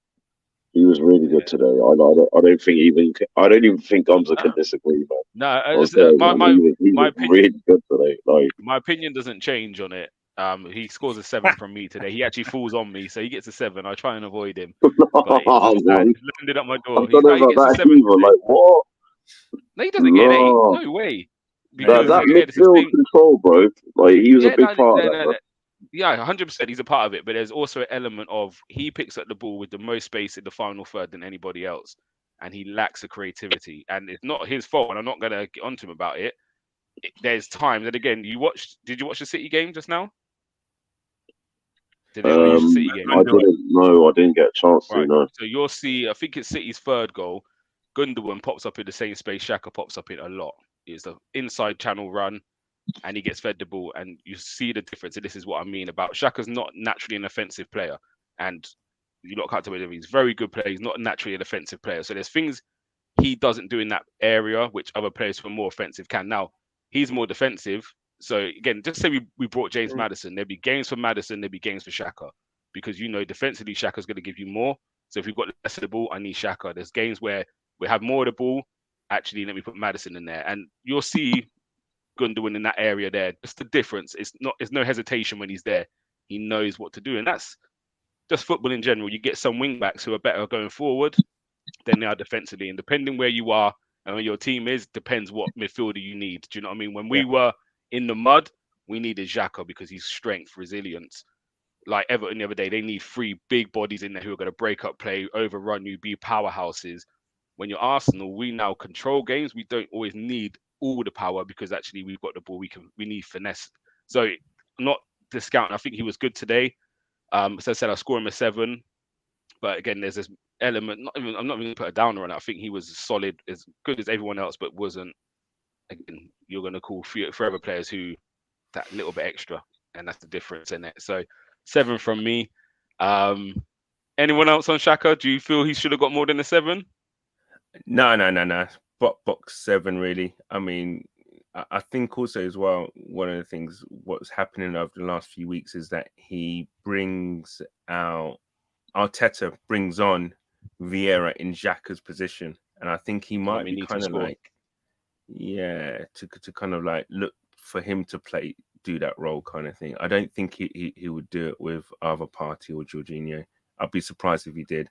he was really good today. I don't even think Gumsa can disagree, man. No, my opinion, really good today. Like my opinion doesn't change on it. He scores a 7 from me today. He actually falls on me, so he gets a 7. I try and avoid him. But it's landed at my door. He gets a 7. Like what? No, he doesn't get an 8. No way. Because that midfield control, bro. Like he was a big part of that. Yeah, 100%. He's a part of it, but there's also an element of he picks up the ball with the most space in the final third than anybody else, and he lacks the creativity. And it's not his fault, and I'm not gonna get onto him about it. There's times, and again, did you watch the City game just now? I didn't. No, I didn't get a chance to. Right. No. So you'll see. I think it's City's third goal. Gundogan pops up in the same space Xhaka pops up in a lot. It's the inside channel run, and he gets fed the ball, and you see the difference. And this is what I mean about Xhaka's not naturally an offensive player, and you lot can't tell me he's a very good player. He's not naturally an offensive player. So there's things he doesn't do in that area which other players who are more offensive can. Now he's more defensive. So again, just say we brought James Maddison. There'd be games for Maddison. There'd be games for Xhaka, because defensively Xhaka's going to give you more. So if we've got less of the ball, I need Xhaka. There's games where we have more of the ball. Actually, let me put Maddison in there, and you'll see Gundogan in that area there. Just the difference. It's no hesitation when he's there. He knows what to do, and that's just football in general. You get some wing backs who are better going forward than they are defensively, and depending where you are and where your team is, depends what midfielder you need. Do you know what I mean? When we were in the mud, we needed Xhaka because he's strength, resilience. Like Everton the other day, they need 3 big bodies in there who are going to break up play, overrun you, be powerhouses. When you're Arsenal, we now control games. We don't always need all the power because actually we've got the ball. We need finesse. So not discounting. I think he was good today. As I said, I score him a 7. But again, there's this element. I'm not even going to put a downer on it. I think he was solid, as good as everyone else, but wasn't. Again, you're going to call forever players who that little bit extra, and that's the difference in it. So 7 from me. Anyone else on Xhaka? Do you feel he should have got more than a 7? No. Box 7, really. I mean, I think also as well, one of the things what's happening over the last few weeks is that Arteta brings on Vieira in Xhaka's position, and I think he might be kind of like, to kind of like look for him to do that role kind of thing. I don't think he would do it with either Partey or Jorginho. I'd be surprised if he did.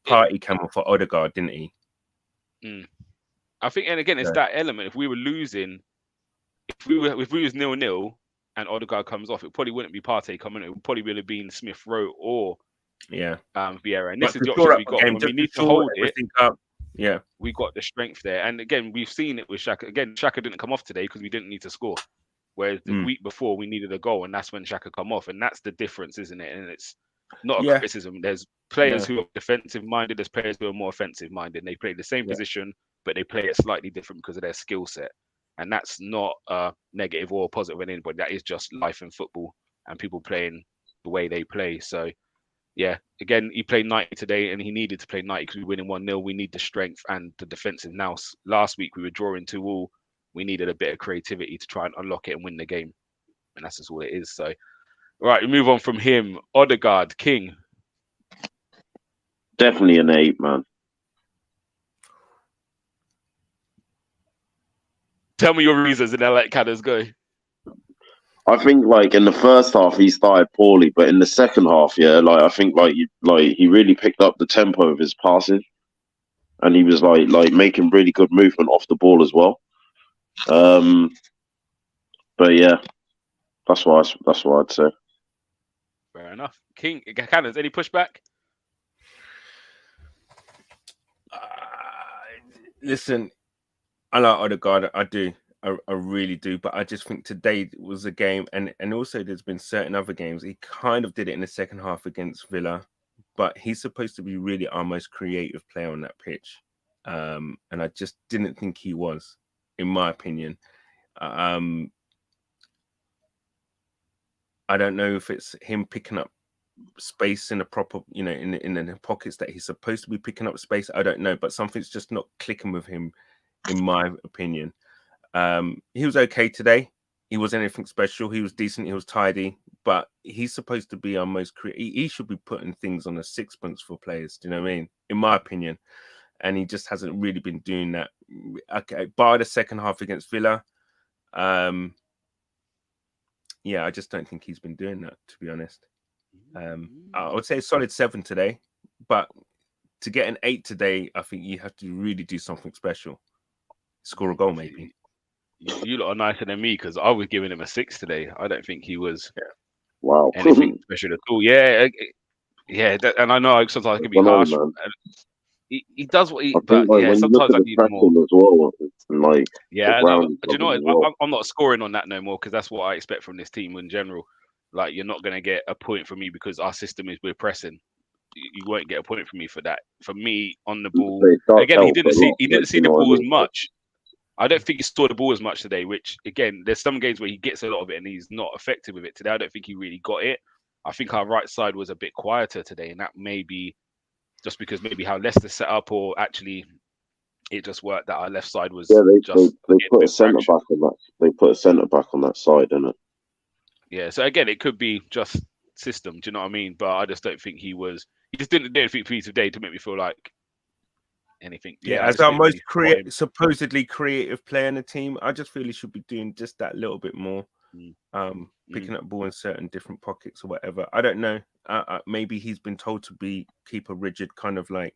Partey came off for Odegaard, didn't he? I think, and again, it's that element. If we were losing, if we was 0-0 and Odegaard comes off, it probably wouldn't be Partey coming. It would probably would have been Smith Rowe or Vieira. And this is the option we got. When we need to hold it, we got the strength there. And again, we've seen it with Xhaka. Again, Xhaka didn't come off today because we didn't need to score. Whereas the week before, we needed a goal, and that's when Xhaka come off. And that's the difference, isn't it? And it's not a criticism. There's players who are defensive-minded. There's players who are more offensive-minded. They play the same position, but they play it slightly different because of their skill set. And that's not negative or positive in anybody. That is just life in football and people playing the way they play. So, yeah, again, he played 90 today and he needed to play 90 because we're winning 1-0. We need the strength and the defensive. Now, last week we were drawing 2-2. We needed a bit of creativity to try and unlock it and win the game. And that's just all it is. So, right, we move on from him. Odegaard, King. Definitely an 8, man. Tell me your reasons and then let Canners go. I think like in the first half he started poorly, but in the second half, I think he really picked up the tempo of his passes, and he was like making really good movement off the ball as well. But yeah, that's what I'd say. Fair enough. King, Canners, any pushback? Listen, I like Odegaard. I do. I really do. But I just think today was a game, and also there's been certain other games. He kind of did it in the second half against Villa, but he's supposed to be really our most creative player on that pitch. And I just didn't think he was, in my opinion. I don't know if it's him picking up space in the proper, in the pockets that he's supposed to be picking up space. I don't know, but something's just not clicking with him, in my opinion. He was okay today. He wasn't anything special. He was decent. He was tidy, but he's supposed to be our most creative. He should be putting things on a sixpence for players. Do you know what I mean? In my opinion. And he just hasn't really been doing that. Okay, bar the second half against Villa. I just don't think he's been doing that, to be honest. I would say a solid 7 today, but to get an 8 today, I think you have to really do something special. Score a goal, maybe. You lot are nicer than me because I was giving him a 6 today. I don't think he was anything special at all. And I know sometimes I can be harsh. He does what he, but sometimes I need more as well. Do you know what? I'm not scoring on that no more because that's what I expect from this team in general. Like, you're not going to get a point from me because our system is we're pressing. you won't get a point from me for that. For me, on the ball It again, he does help didn't see you the know what I ball as mean? much. I don't think he saw the ball as much today. Which again, there's some games where he gets a lot of it and he's not effective with it. Today, I don't think he really got it. I think our right side was a bit quieter today, and that may be just because maybe how Leicester set up, or actually it just worked that our left side was they put a centre back on that. They put a centre back on that side, innit? Yeah, so again, it could be just system. Do you know what I mean? But I just don't think he was. He just didn't do anything for me today to make me feel like anything. Yeah, as our most supposedly creative player in the team, I just feel he should be doing just that little bit more. Picking up ball in certain different pockets or whatever. I don't know. Maybe he's been told to keep a rigid kind of like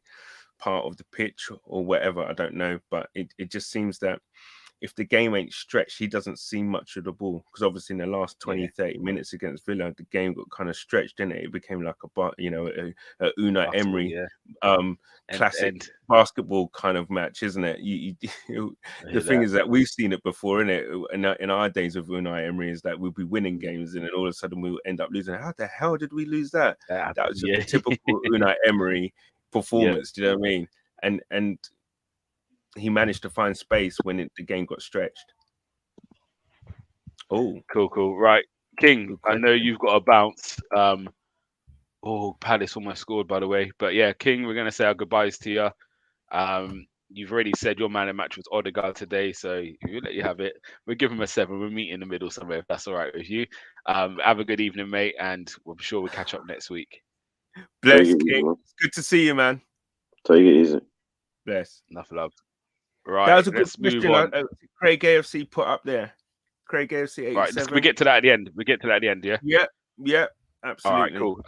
part of the pitch or whatever. I don't know, but it just seems that if the game ain't stretched, he doesn't see much of the ball, because obviously in the last 30 minutes against Villa, the game got kind of stretched, didn't it? It became like a Unai Emery classic basketball kind of match, isn't it? The thing is that we've seen it before, innit? In our days of Unai Emery, is that we'll be winning games and then all of a sudden we'll end up losing. How the hell did we lose that? That was just a typical Unai Emery performance. Do you know what I mean? And he managed to find space when the game got stretched. Oh, cool. Right, King, I know you've got a bounce. Palace almost scored, by the way. But yeah, King, we're going to say our goodbyes to you. You've already said your man of match was Odegaard today, so we'll let you have it. We'll give him a 7. We'll meet in the middle somewhere, if that's all right with you. Have a good evening, mate, and we're sure we'll catch up next week. Bless, King. It's good to see you, man. Take it easy. Bless. Enough love. Right, that was a good question move on. Craig AFC put up there. Craig AFC 87. Right, we get to that at the end. Yeah? Yeah, absolutely. All right, cool.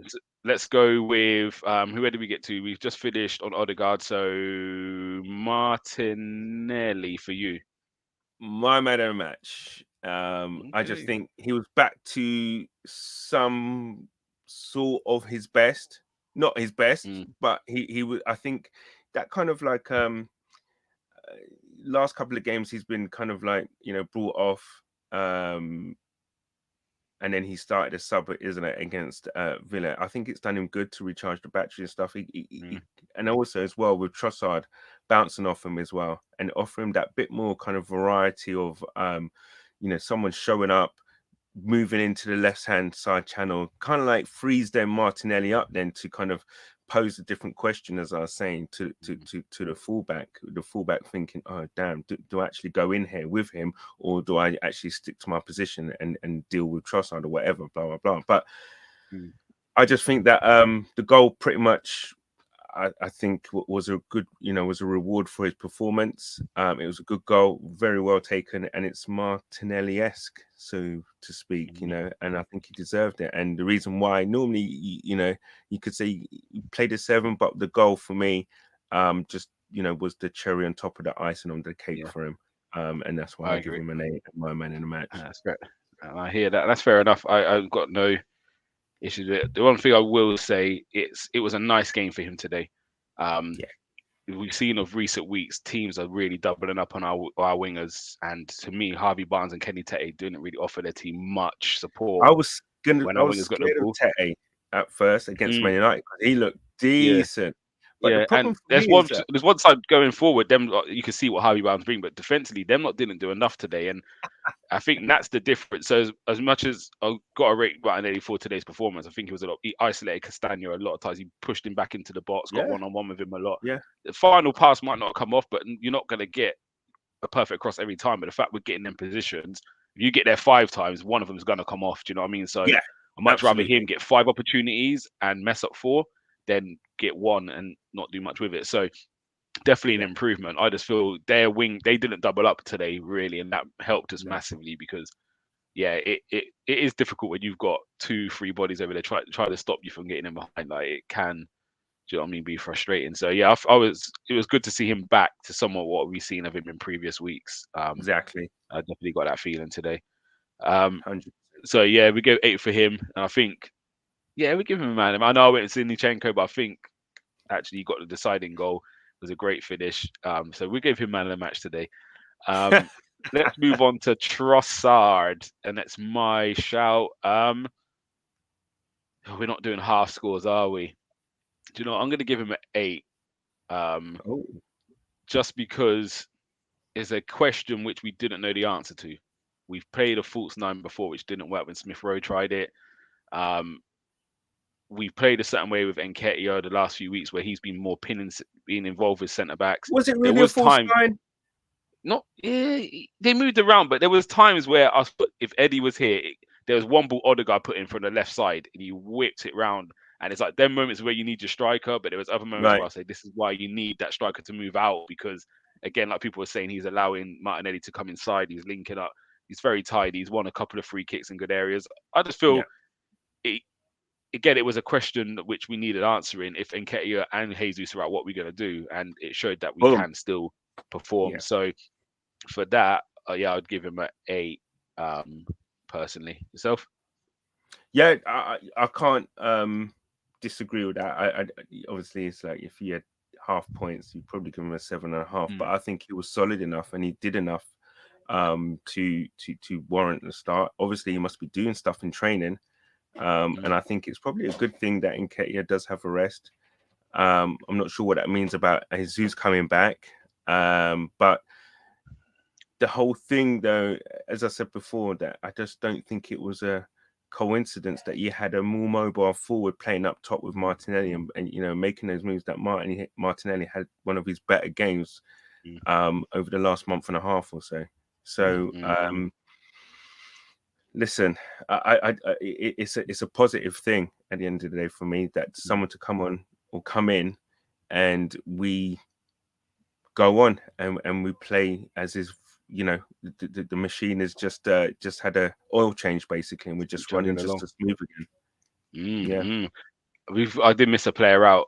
So let's go with where did we get to? We've just finished on Odegaard, so Martinelli for you. My man of the match. Okay. I just think he was back to some sort of his best. Not his best, but he was. I think that kind of like last couple of games he's been kind of like, brought off, and then he started a sub, isn't it, against Villa. I think it's done him good to recharge the battery and stuff. And also as well with Trossard bouncing off him as well and offer him that bit more kind of variety of someone showing up, moving into the left hand side channel, kind of like frees them Martinelli up then to kind of pose a different question, as I was saying, to the fullback. The fullback thinking, oh damn, do I actually go in here with him, or do I actually stick to my position and deal with Trossard or whatever, blah blah blah. But I just think that the goal pretty much, I think was a good, was a reward for his performance. It was a good goal, very well taken, and it's Martinelli-esque, so to speak, and I think he deserved it. And the reason why, normally, you could say he played a 7, but the goal for me, just was the cherry on top of the icing on the cake for him, and that's why I give him an 8, my man in the match. That's great. I hear that. That's fair enough. I've got no issues with it. The one thing I will say, it was a nice game for him today. We've seen of recent weeks, teams are really doubling up on our wingers, and to me, Harvey Barnes and Kenny Tete didn't really offer their team much support. I was scared of Tete at first against Man United because he looked decent. But and there's one side going forward. Them, you can see what Harvey Barnes bring, but defensively, them didn't do enough today, and I think that's the difference. So as much as I got a rate Martinelli for today's performance, I think he isolated Castagno a lot of times. He pushed him back into the box, got one-on-one with him a lot. Yeah, the final pass might not come off, but you're not going to get a perfect cross every time. But the fact we're getting them positions, if you get there 5 times, one of them is going to come off. Do you know what I mean? So I'd much rather him get 5 opportunities and mess up 4 than get 1 and not do much with it. So definitely an improvement. I just feel their wing, they didn't double up today really, and that helped us massively because it is difficult when you've got 2-3 bodies over there try to stop you from getting in behind. Like it can, do you know what I mean, be frustrating. So it was good to see him back to somewhat what we've seen of him in previous weeks. Exactly. I definitely got that feeling today. 100%. So we go 8 for him, and I think we give him a man. I know I went to Zinchenko, but I think actually he got the deciding goal. It was a great finish. So we gave him man of the match today. Let's move on to Trossard, and that's my shout. We're not doing half scores, are we? Do you know? I'm going to give him an 8, just because it's a question which we didn't know the answer to. We've played a false 9 before, which didn't work when Smith Rowe tried it. We've played a certain way with Nketiah the last few weeks, where he's been more being involved with centre backs. Was it really a false 9? They moved around, but there was times where if Eddie was here, there was one ball Odegaard put in from the left side, and he whipped it round. And it's like them moments where you need your striker, but there was other moments where I say this is why you need that striker to move out, because again, like people were saying, he's allowing Martinelli to come inside. He's linking up. He's very tidy. He's won a couple of free kicks in good areas. I just feel it was a question which we needed answering. If Nketiah and Jesus are out, what we're going to do, and it showed that we can still perform. So for that, I'd give him an 8. Personally, yourself? Yeah, I can't disagree with that. I obviously, it's like if he had half points, you'd probably give him a 7.5. But I think he was solid enough, and he did enough to warrant the start. Obviously, he must be doing stuff in training, and I think it's probably a good thing that Nketiah does have a rest. I'm not sure what that means about Jesus coming back, but the whole thing, though, as I said before, that I just don't think it was a coincidence that you had a more mobile forward playing up top with Martinelli and making those moves. That Martinelli had one of his better games over the last month and a half or so. So listen, it's a positive thing at the end of the day for me that someone to come on or come in and we go on and we play as if the machine has just had a oil change basically, and we're just running just as smooth again. I did miss a player out,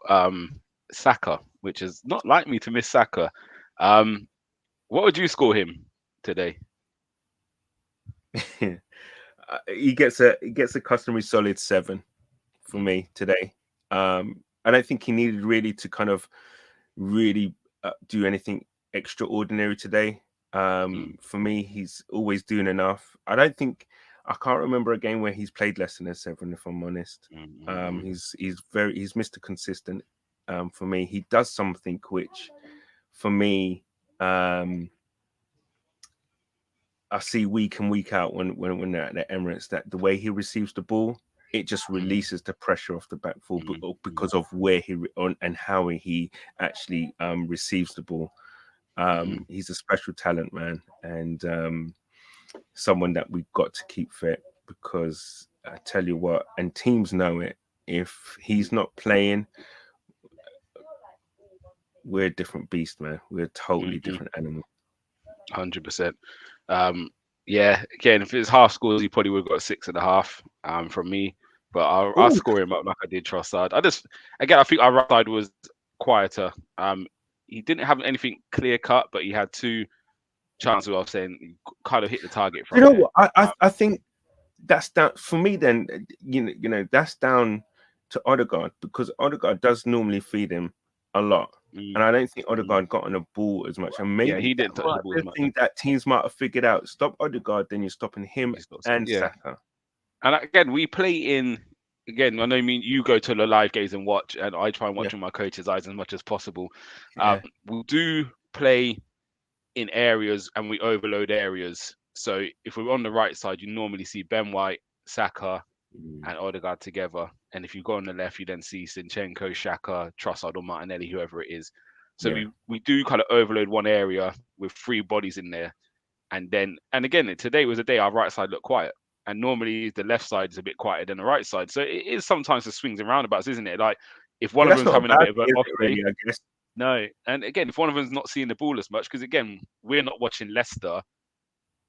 Saka, which is not like me to miss Saka. What would you score him today? He gets a customary solid 7 for me today. I don't think he needed really to kind of do anything extraordinary today. For me, he's always doing enough. I can't remember a game where he's played less than a 7, if I'm honest. He's Mr. Consistent. For me, he does something which, for me, I see week in, week out when they're at the Emirates, that the way he receives the ball, it just releases the pressure off the back foot because of where and how he actually receives the ball. He's a special talent, man, and someone that we've got to keep fit, because I tell you what, and teams know it, if he's not playing, we're a different beast, man. We're a totally different animal. 100%. Again, if it's half scores, he probably would have got a 6.5 from me, but I'll score him up like I did Trossard. I think our right side was quieter. He didn't have anything clear cut, but he had 2 chances where I was saying he kind of hit the target from what? I think that's down for me then, that's down to Odegaard, because Odegaard does normally feed him a lot. And I don't think Odegaard got on the ball as much. And maybe he didn't touch the ball as much. Thing that teams might have figured out. Stop Odegaard, then you're stopping him and Saka. And again, we play in. Again, I know you go to the live games and watch, and I try and watch with my coach's eyes as much as possible. We do play in areas and we overload areas. So if we're on the right side, you normally see Ben White, Saka, and Odegaard together. And if you go on the left, you then see Zinchenko, Xhaka, Trossard, or Martinelli, whoever it is. So we do kind of overload one area with 3 bodies in there. And again, today was a day our right side looked quiet. And normally the left side is a bit quieter than the right side. So it is sometimes the swings and roundabouts, isn't it? Like if one of them's having a bit of an off day, I guess. No. And again, if one of them's not seeing the ball as much, because again, we're not watching Leicester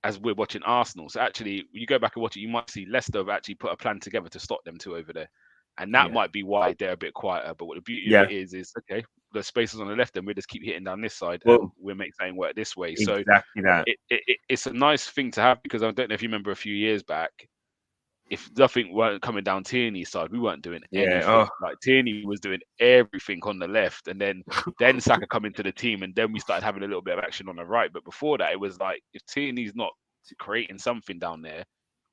as we're watching Arsenal. So actually, when you go back and watch it, you might see Leicester have actually put a plan together to stop them 2 over there. And that might be why they're a bit quieter. But what the beauty of it is, okay, the spaces on the left, and we just keep hitting down this side, and we'll make something work this way. Exactly that. It's a nice thing to have, because I don't know if you remember a few years back, if nothing weren't coming down Tierney's side, we weren't doing anything. Like Tierney was doing everything on the left, and then Saka come into the team, and then we started having a little bit of action on the right. But before that, it was like if Tierney's not creating something down there,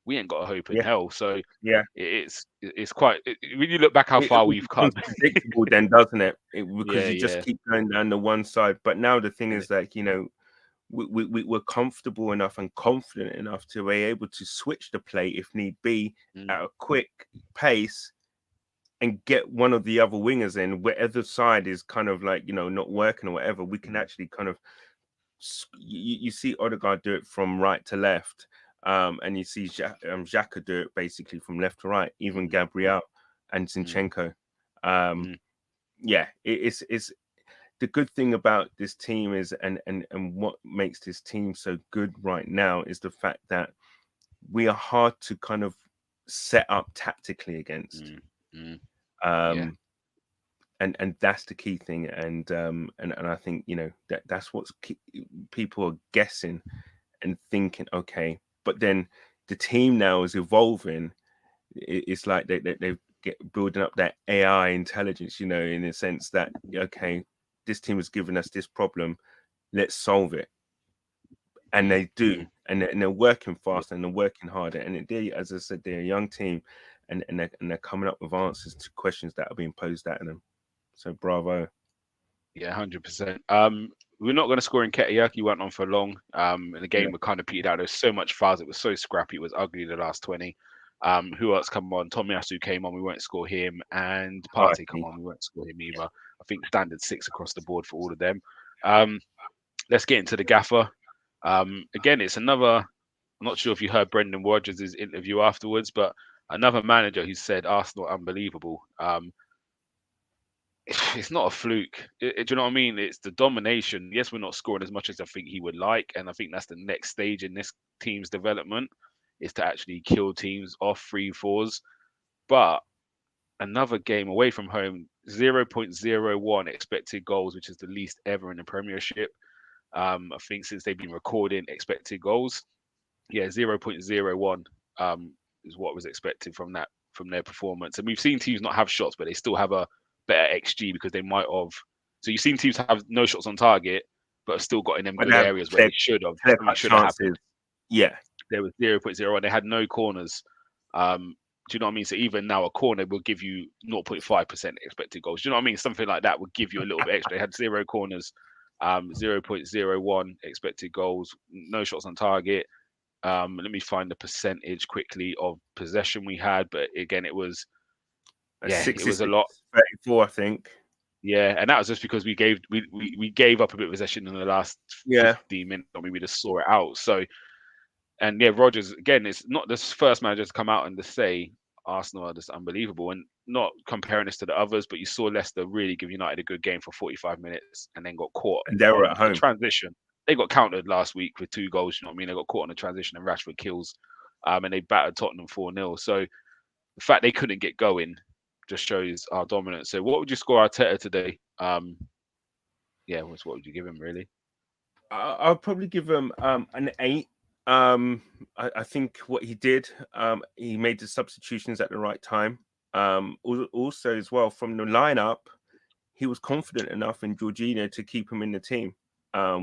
we ain't got a hope in Yeah. hell. So Yeah. it's quite. When you look back how far we've come, predictable then, doesn't it? Because Yeah, you just yeah. keep going down the one side. But now the thing is that, we're comfortable enough and confident enough to be able to switch the play if need be at a quick pace and get one of the other wingers in, wherever side is kind of like, not working or whatever. We can actually kind of, you see Odegaard do it from right to left, and you see Xhaka do it basically from left to right, even Gabriel and Zinchenko. Yeah, it's the good thing about this team is, and what makes this team so good right now is the fact that we are hard to kind of set up tactically against. Yeah. And that's the key thing, and I think that's what's people are guessing and thinking, okay, but then the team now is evolving. It's like they've building up that AI intelligence, in a sense that, okay, this team has given us this problem, let's solve it. And they do, and they're working fast and they're working harder. And they, as I said, they're a young team, and they're coming up with answers to questions that are being posed at them. So bravo. Yeah, 100%. We're not going to score in Nketiah. He went on for long. And the game were kind of petered out. There's so much fouls. It was so scrappy. It was ugly the last 20. Who else come on? Tomiyasu came on. We won't score him. And Partey come on. We won't score him either. I think standard 6 across the board for all of them. Let's get into the gaffer. Again, it's another. I'm not sure if you heard Brendan Rodgers' interview afterwards, but another manager who said Arsenal are unbelievable. It's not a fluke. Do you know what I mean? It's the domination. Yes, we're not scoring as much as I think he would like, and I think that's the next stage in this team's development, is to actually kill teams off 3-4s. But another game away from home, 0.01 expected goals, which is the least ever in the Premiership. I think since they've been recording expected goals, 0.01 is what was expected from their performance. And we've seen teams not have shots, but they still have a better XG because they might have. So you've seen teams have no shots on target, but have still got in them good areas where they should have. Something should have happened. Yeah, there was 0.01. They had no corners. Do you know what I mean? So even now, a corner will give you 0.5% expected goals. Do you know what I mean? Something like that would give you a little bit extra. They had 0 corners, 0.01 expected goals, no shots on target. Let me find the percentage quickly of possession we had, but again, it was it was a lot. 34, I think. Yeah, and that was just because we gave up a bit of possession in the last 15 minutes. I mean, we just saw it out. So, and Rodgers, again, it's not the first manager to come out and to say Arsenal are just unbelievable, and not comparing this to the others, but you saw Leicester really give United a good game for 45 minutes and then got caught. And they were at home. The transition. They got countered last week with 2 goals, you know what I mean? They got caught on the transition and Rashford kills, and they battered Tottenham 4-0. So the fact they couldn't get going just shows our dominance. So what would you score Arteta today? What would you give him, really? I'll probably give him an 8. I think what he did, he made the substitutions at the right time. Also as well, from the lineup, he was confident enough in Jorginho to keep him in the team,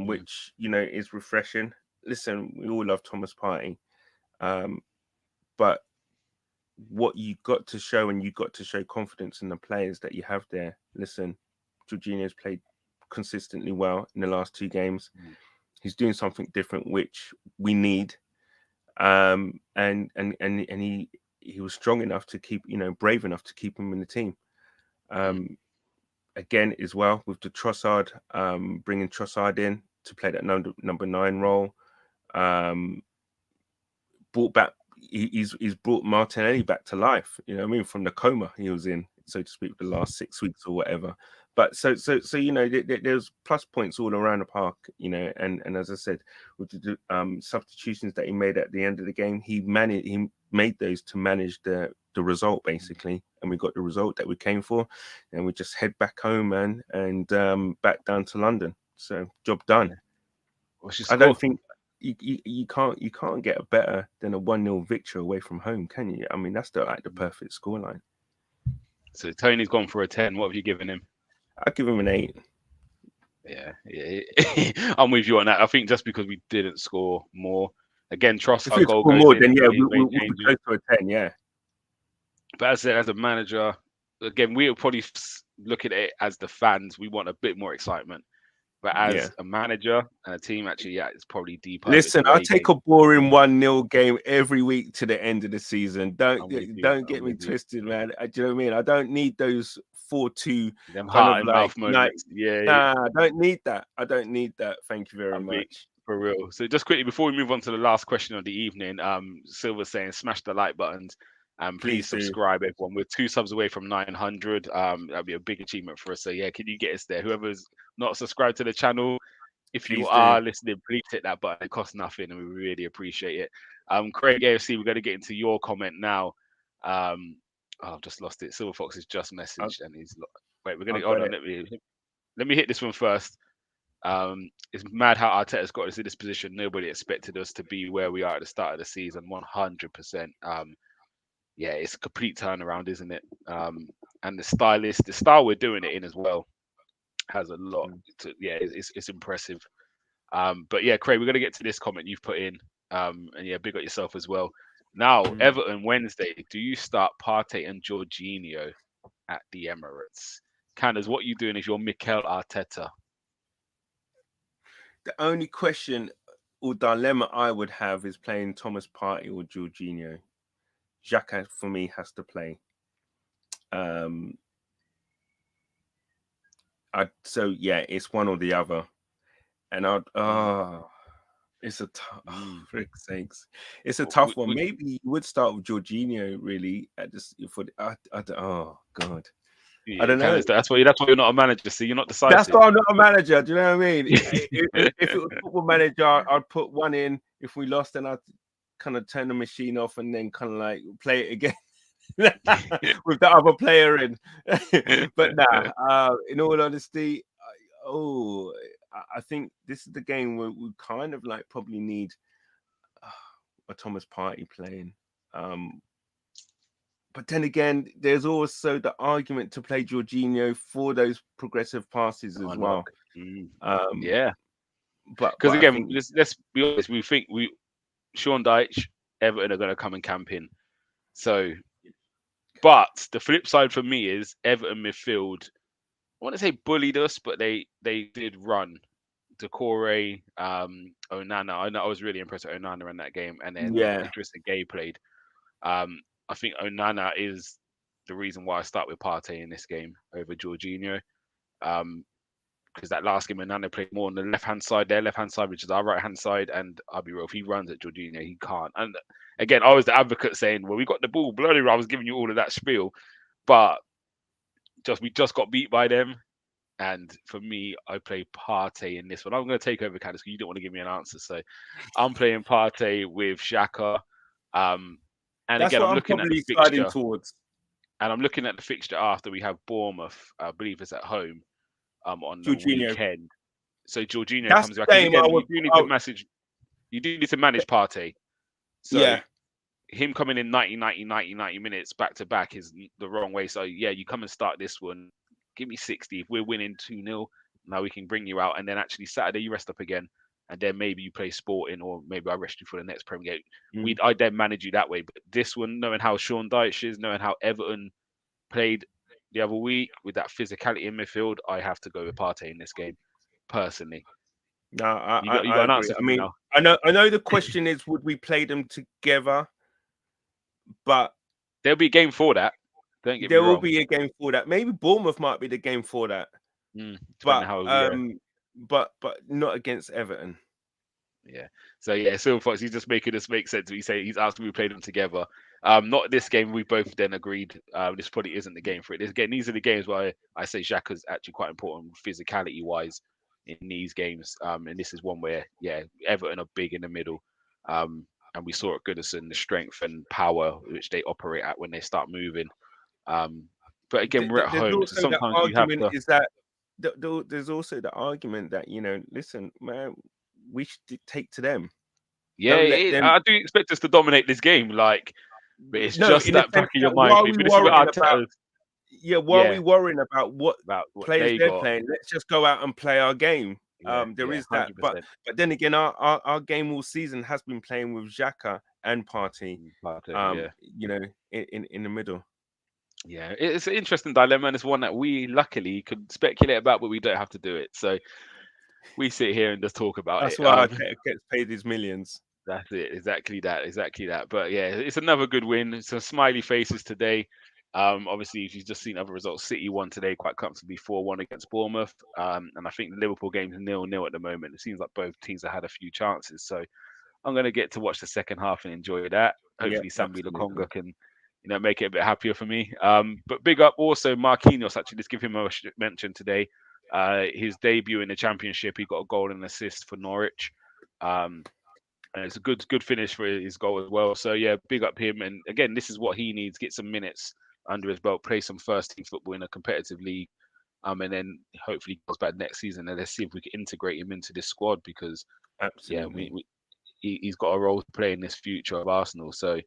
which is refreshing. Listen, we all love Thomas Partey, but what you got to show, and you got to show confidence in the players that you have there. Listen, Jorginho's played consistently well in the last 2 games. He's doing something different, which we need. And he was strong enough to keep, brave enough to keep him in the team. Again, as well, with the Trossard, bringing Trossard in to play that number 9 role. Brought back, he's brought Martinelli back to life. You know what I mean? From the coma he was in, so to speak, the last 6 weeks or whatever. But so there's plus points all around the park, and as I said, with the substitutions that he made at the end of the game, he made those to manage the result, basically, and we got the result that we came for, and we just head back home, and back down to London. So job done. I don't think you can't get a better than a 1-0 victory away from home, can you? I mean, that's the perfect scoreline. So Tony's gone for a 10. What have you given him? I'd give him an 8. Yeah. I'm with you on that. I think just because we didn't score more, Again, trust If our we goal score goes more, in. then yeah, He we'll be changes. close to a 10. Yeah. But as a manager, again, we'll probably look at it as the fans. We want a bit more excitement. But as a manager and a team, actually, yeah, it's probably deep. Listen, I'll take a boring 1-0 game every week to the end of the season. Don't get me twisted, man. Do you know what I mean? I don't need those 4-2 them kind heart of and like mouth moments. Nah, I don't need that. I don't need that. Thank you very much. For real. So just quickly before we move on to the last question of the evening, Silver's saying smash the like buttons and please subscribe, everyone. We're 2 subs away from 900. That'd be a big achievement for us. So yeah, can you get us there? Whoever's not subscribed to the channel, if you are listening, please hit that button. It costs nothing and we really appreciate it. Craig AFC, we're going to get into your comment now. I've just lost it. Silver Fox has just messaged and he's wait, we're gonna hold on. Let me hit this one first. It's mad how Arteta's got us in this position. Nobody expected us to be where we are at the start of the season. 100%. Yeah, it's a complete turnaround, isn't it? And the style we're doing it in as well has a lot to, yeah, it's impressive. But yeah, Craig, we're gonna get to this comment you've put in. And yeah, big up yourself as well. Now, Everton Wednesday, do you start Partey and Jorginho at the Emirates? Canners, what are you doing if you're Mikel Arteta? The only question or dilemma I would have is playing Thomas Partey or Jorginho. Xhaka, for me, has to play. So yeah, it's one or the other. And it's a frick's sakes. It's a tough one. Maybe you would start with Jorginho really at this oh God. Yeah, I don't know. That's why you're not a manager. See, you're not decisive. That's why I'm not a manager. Do you know what I mean? if it was football manager, I'd put one in. If we lost, then I'd kind of turn the machine off and then kind of like play it again with the other player in. But nah, in all honesty, I think this is the game where we kind of like probably need a Thomas Partey playing. But then again, there's also the argument to play Jorginho for those progressive passes as well. Yeah, but because again, let's be honest. We think Sean Dyche, Everton are going to come and camp in. So, but the flip side for me is Everton midfield. I want to say bullied us, but they did run. Decore, Onana. I was really impressed with Onana in that game, and then Idrissa Gueye played. I think Onana is the reason why I start with Partey in this game over Jorginho. Because that last game, Onana played more on the left-hand side, which is our right-hand side. And I'll be real, if he runs at Jorginho, he can't. And again, I was the advocate saying, well, we got the ball. Bloody, I was giving you all of that spiel. But we just got beat by them. And for me, I play Partey in this one. I'm going to take over Candice because you don't want to give me an answer. So I'm playing Partey with Xhaka. And that's again, what I'm looking at the fixture. Towards. And I'm looking at the fixture after we have Bournemouth. I believe it's at home on the weekend. So Jorginho comes back. Again, you do need to manage Partey. So him coming in 90 minutes back to back is the wrong way. So yeah, you come and start this one. Give me 60. If we're winning 2-0, now we can bring you out. And then actually Saturday you rest up again. And then maybe you play Sporting, or maybe I rest you for the next Premier game. I then manage you that way. But this one, knowing how Sean Dyche is, knowing how Everton played the other week with that physicality in midfield, I have to go with Partey in this game, personally. No, I got an answer for me now. I know the question is, would we play them together? But there'll be a game for that. Don't get me wrong. There will be a game for that. Maybe Bournemouth might be the game for that. But not against Everton. Yeah. So yeah, Silver Fox, he's just making this make sense. He's asked if we played them together. Not this game. We both then agreed. This probably isn't the game for it. These are the games where I say Xhaka's actually quite important physicality wise in these games. And this is one where Everton are big in the middle. And we saw at Goodison the strength and power which they operate at when they start moving. But again, we're at home. So sometimes you have to. Is that there's also the argument that listen, man, we should take to them. Yeah, I do expect us to dominate this game, but it's just that back of your mind. While we worrying about what players they're playing, let's just go out and play our game. There is that, 100%. but then again, our game all season has been playing with Xhaka and Partey. You know, in the middle. Yeah, it's an interesting dilemma, and it's one that we luckily could speculate about, but we don't have to do it. So we sit here and just talk about That's it. why gets paid his millions. That's it, exactly that. But yeah, it's another good win. Some smiley faces today. Obviously, if you've just seen other results, City won today quite comfortably 4-1 against Bournemouth. And I think the Liverpool game's 0-0 at the moment. It seems like both teams have had a few chances. So I'm going to get to watch the second half and enjoy that. Hopefully, Sambi Lokonga can, make it a bit happier for me. But big up also Marquinhos. Actually, let's give him a mention today. His debut in the Championship, he got a goal and an assist for Norwich. And it's a good finish for his goal as well. So yeah, big up him. And again, this is what he needs: get some minutes under his belt, play some first team football in a competitive league. And then hopefully he goes back next season, and let's see if we can integrate him into this squad, because he's got a role to play in this future of Arsenal. So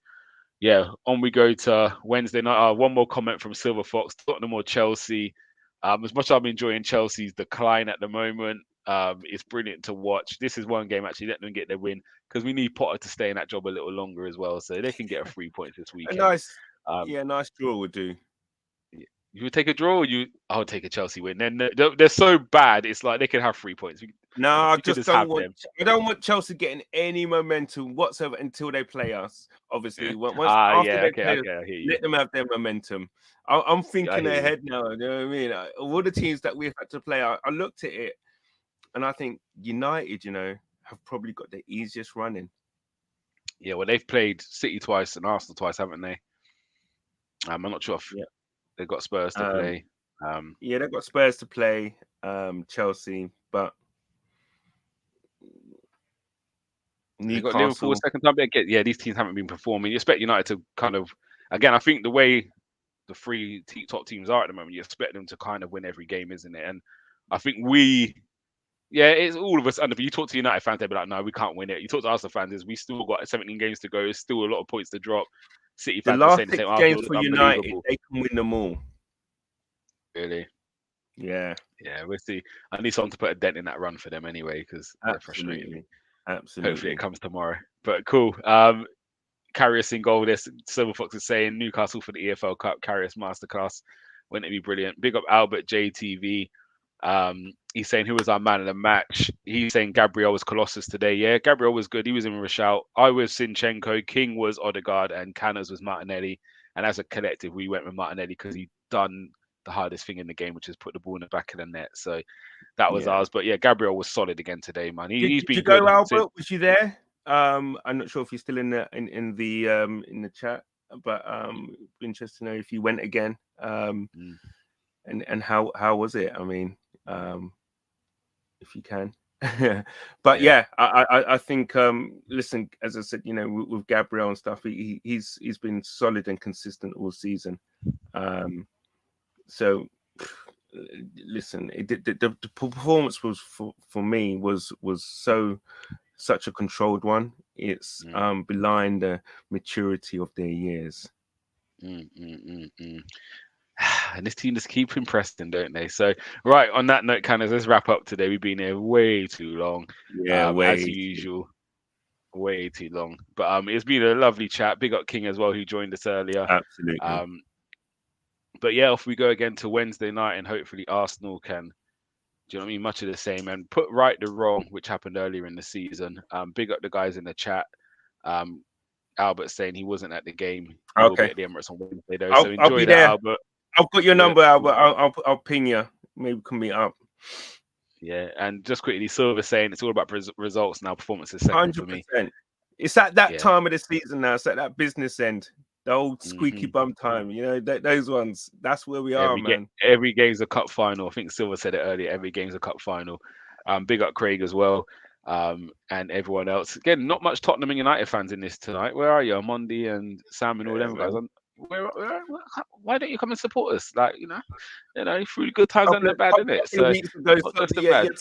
yeah, on we go to Wednesday night. One more comment from Silver Fox: Tottenham or Chelsea? As much as I'm enjoying Chelsea's decline at the moment, it's brilliant to watch. This is one game, actually, let them get their win, because we need Potter to stay in that job a little longer as well, so they can get a 3 points this weekend. Nice draw would do. You would take a draw, or I would take a Chelsea win. Then they're so bad, it's like they could have 3 points. No, I don't want Chelsea getting any momentum whatsoever until they play us. Obviously, after they play us, let them have their momentum. I'm thinking ahead now. You know what I mean? All the teams that we've had to play, I looked at it, and I think United, have probably got the easiest running. Yeah, well, they've played City twice and Arsenal twice, haven't they? I'm not sure if they've got Spurs to play. They've got Spurs to play, Chelsea, but They've got Liverpool second time. These teams haven't been performing. You expect United to kind of, again, I think the way the three top teams are at the moment, you expect them to kind of win every game, isn't it? And I think it's all of us. And if you talk to United fans, they'll be like, no, we can't win it. You talk to Arsenal fans, we still got 17 games to go. There's still a lot of points to drop. City fans the last 6 games for United, they can win them all. Really? Yeah, we'll see. I need someone to put a dent in that run for them anyway, because they're frustrating. Absolutely. Hopefully it comes tomorrow. But cool. Karius in goal. This Silver Fox is saying Newcastle for the EFL Cup. Karius masterclass. Wouldn't it be brilliant? Big up Albert JTV. He's saying who was our man of the match. He's saying Gabriel was Colossus today. Yeah, Gabriel was good. He was in with a shout. I was Sinchenko. King was Odegaard, and Canners was Martinelli. And as a collective, we went with Martinelli because he'd done the hardest thing in the game, which is put the ball in the back of the net. So that was ours. But yeah, Gabriel was solid again today, man. He's been good. Albert, was you there? I'm not sure if you're still in the chat, but interested to know if you went again. And how was it? I mean, if you can. But I think listen, as I said, with Gabriel and stuff, he's been solid and consistent all season. So listen, the performance was for me was such a controlled one. It's belying the maturity of their years. And this team just keep impressing, don't they? So, right, on that note, Canners, let's wrap up today. We've been here way too long. As usual. Way too long. But it's been a lovely chat. Big up King as well, who joined us earlier. Absolutely. But yeah, off we go again to Wednesday night, and hopefully Arsenal can, do you know what I mean? Much of the same, and put right the wrong, which happened earlier in the season. Big up the guys in the chat. Albert saying he wasn't at the game. He will be at the Emirates on Wednesday, though. So enjoy that, Albert. I've got your number, Albert. I'll ping you. Maybe we can meet up. Yeah, and just quickly, Silver saying it's all about results now. Performance is second 100%. For me. It's at that time of the season now. It's at that business end. The old squeaky bum time, those ones. That's where we are, man. Every game's a cup final. I think Silver said it earlier. Every game's a cup final. Big up Craig as well, and everyone else. Again, not much Tottenham and United fans in this tonight. Where are you, Mondi and Sam and all them guys? Why don't you come and support us? Like, through the good times and the bad, isn't it? So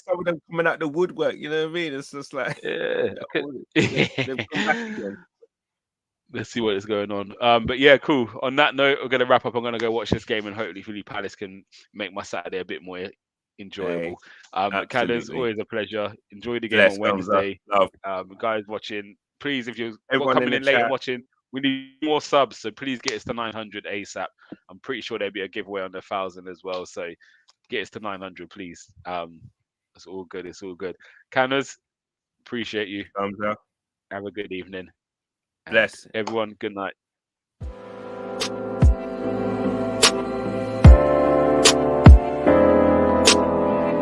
some of them coming out the woodwork. You know what I mean? It's just like they've come back again. Let's see what is going on. But yeah, cool. On that note, we're going to wrap up. I'm going to go watch this game, and hopefully Palace can make my Saturday a bit more enjoyable. Hey, Canners, always a pleasure. Enjoy the game Bless, on Wednesday. Love. Guys watching, please, if you're Everyone coming in late and chat. watching, we need more subs, so please get us to 900 ASAP. I'm pretty sure there'll be a giveaway on the 1,000 as well, so get us to 900, please. It's all good. It's all good. Canners, appreciate you. Thumbs up. Have a good evening. Bless. Everyone, good night.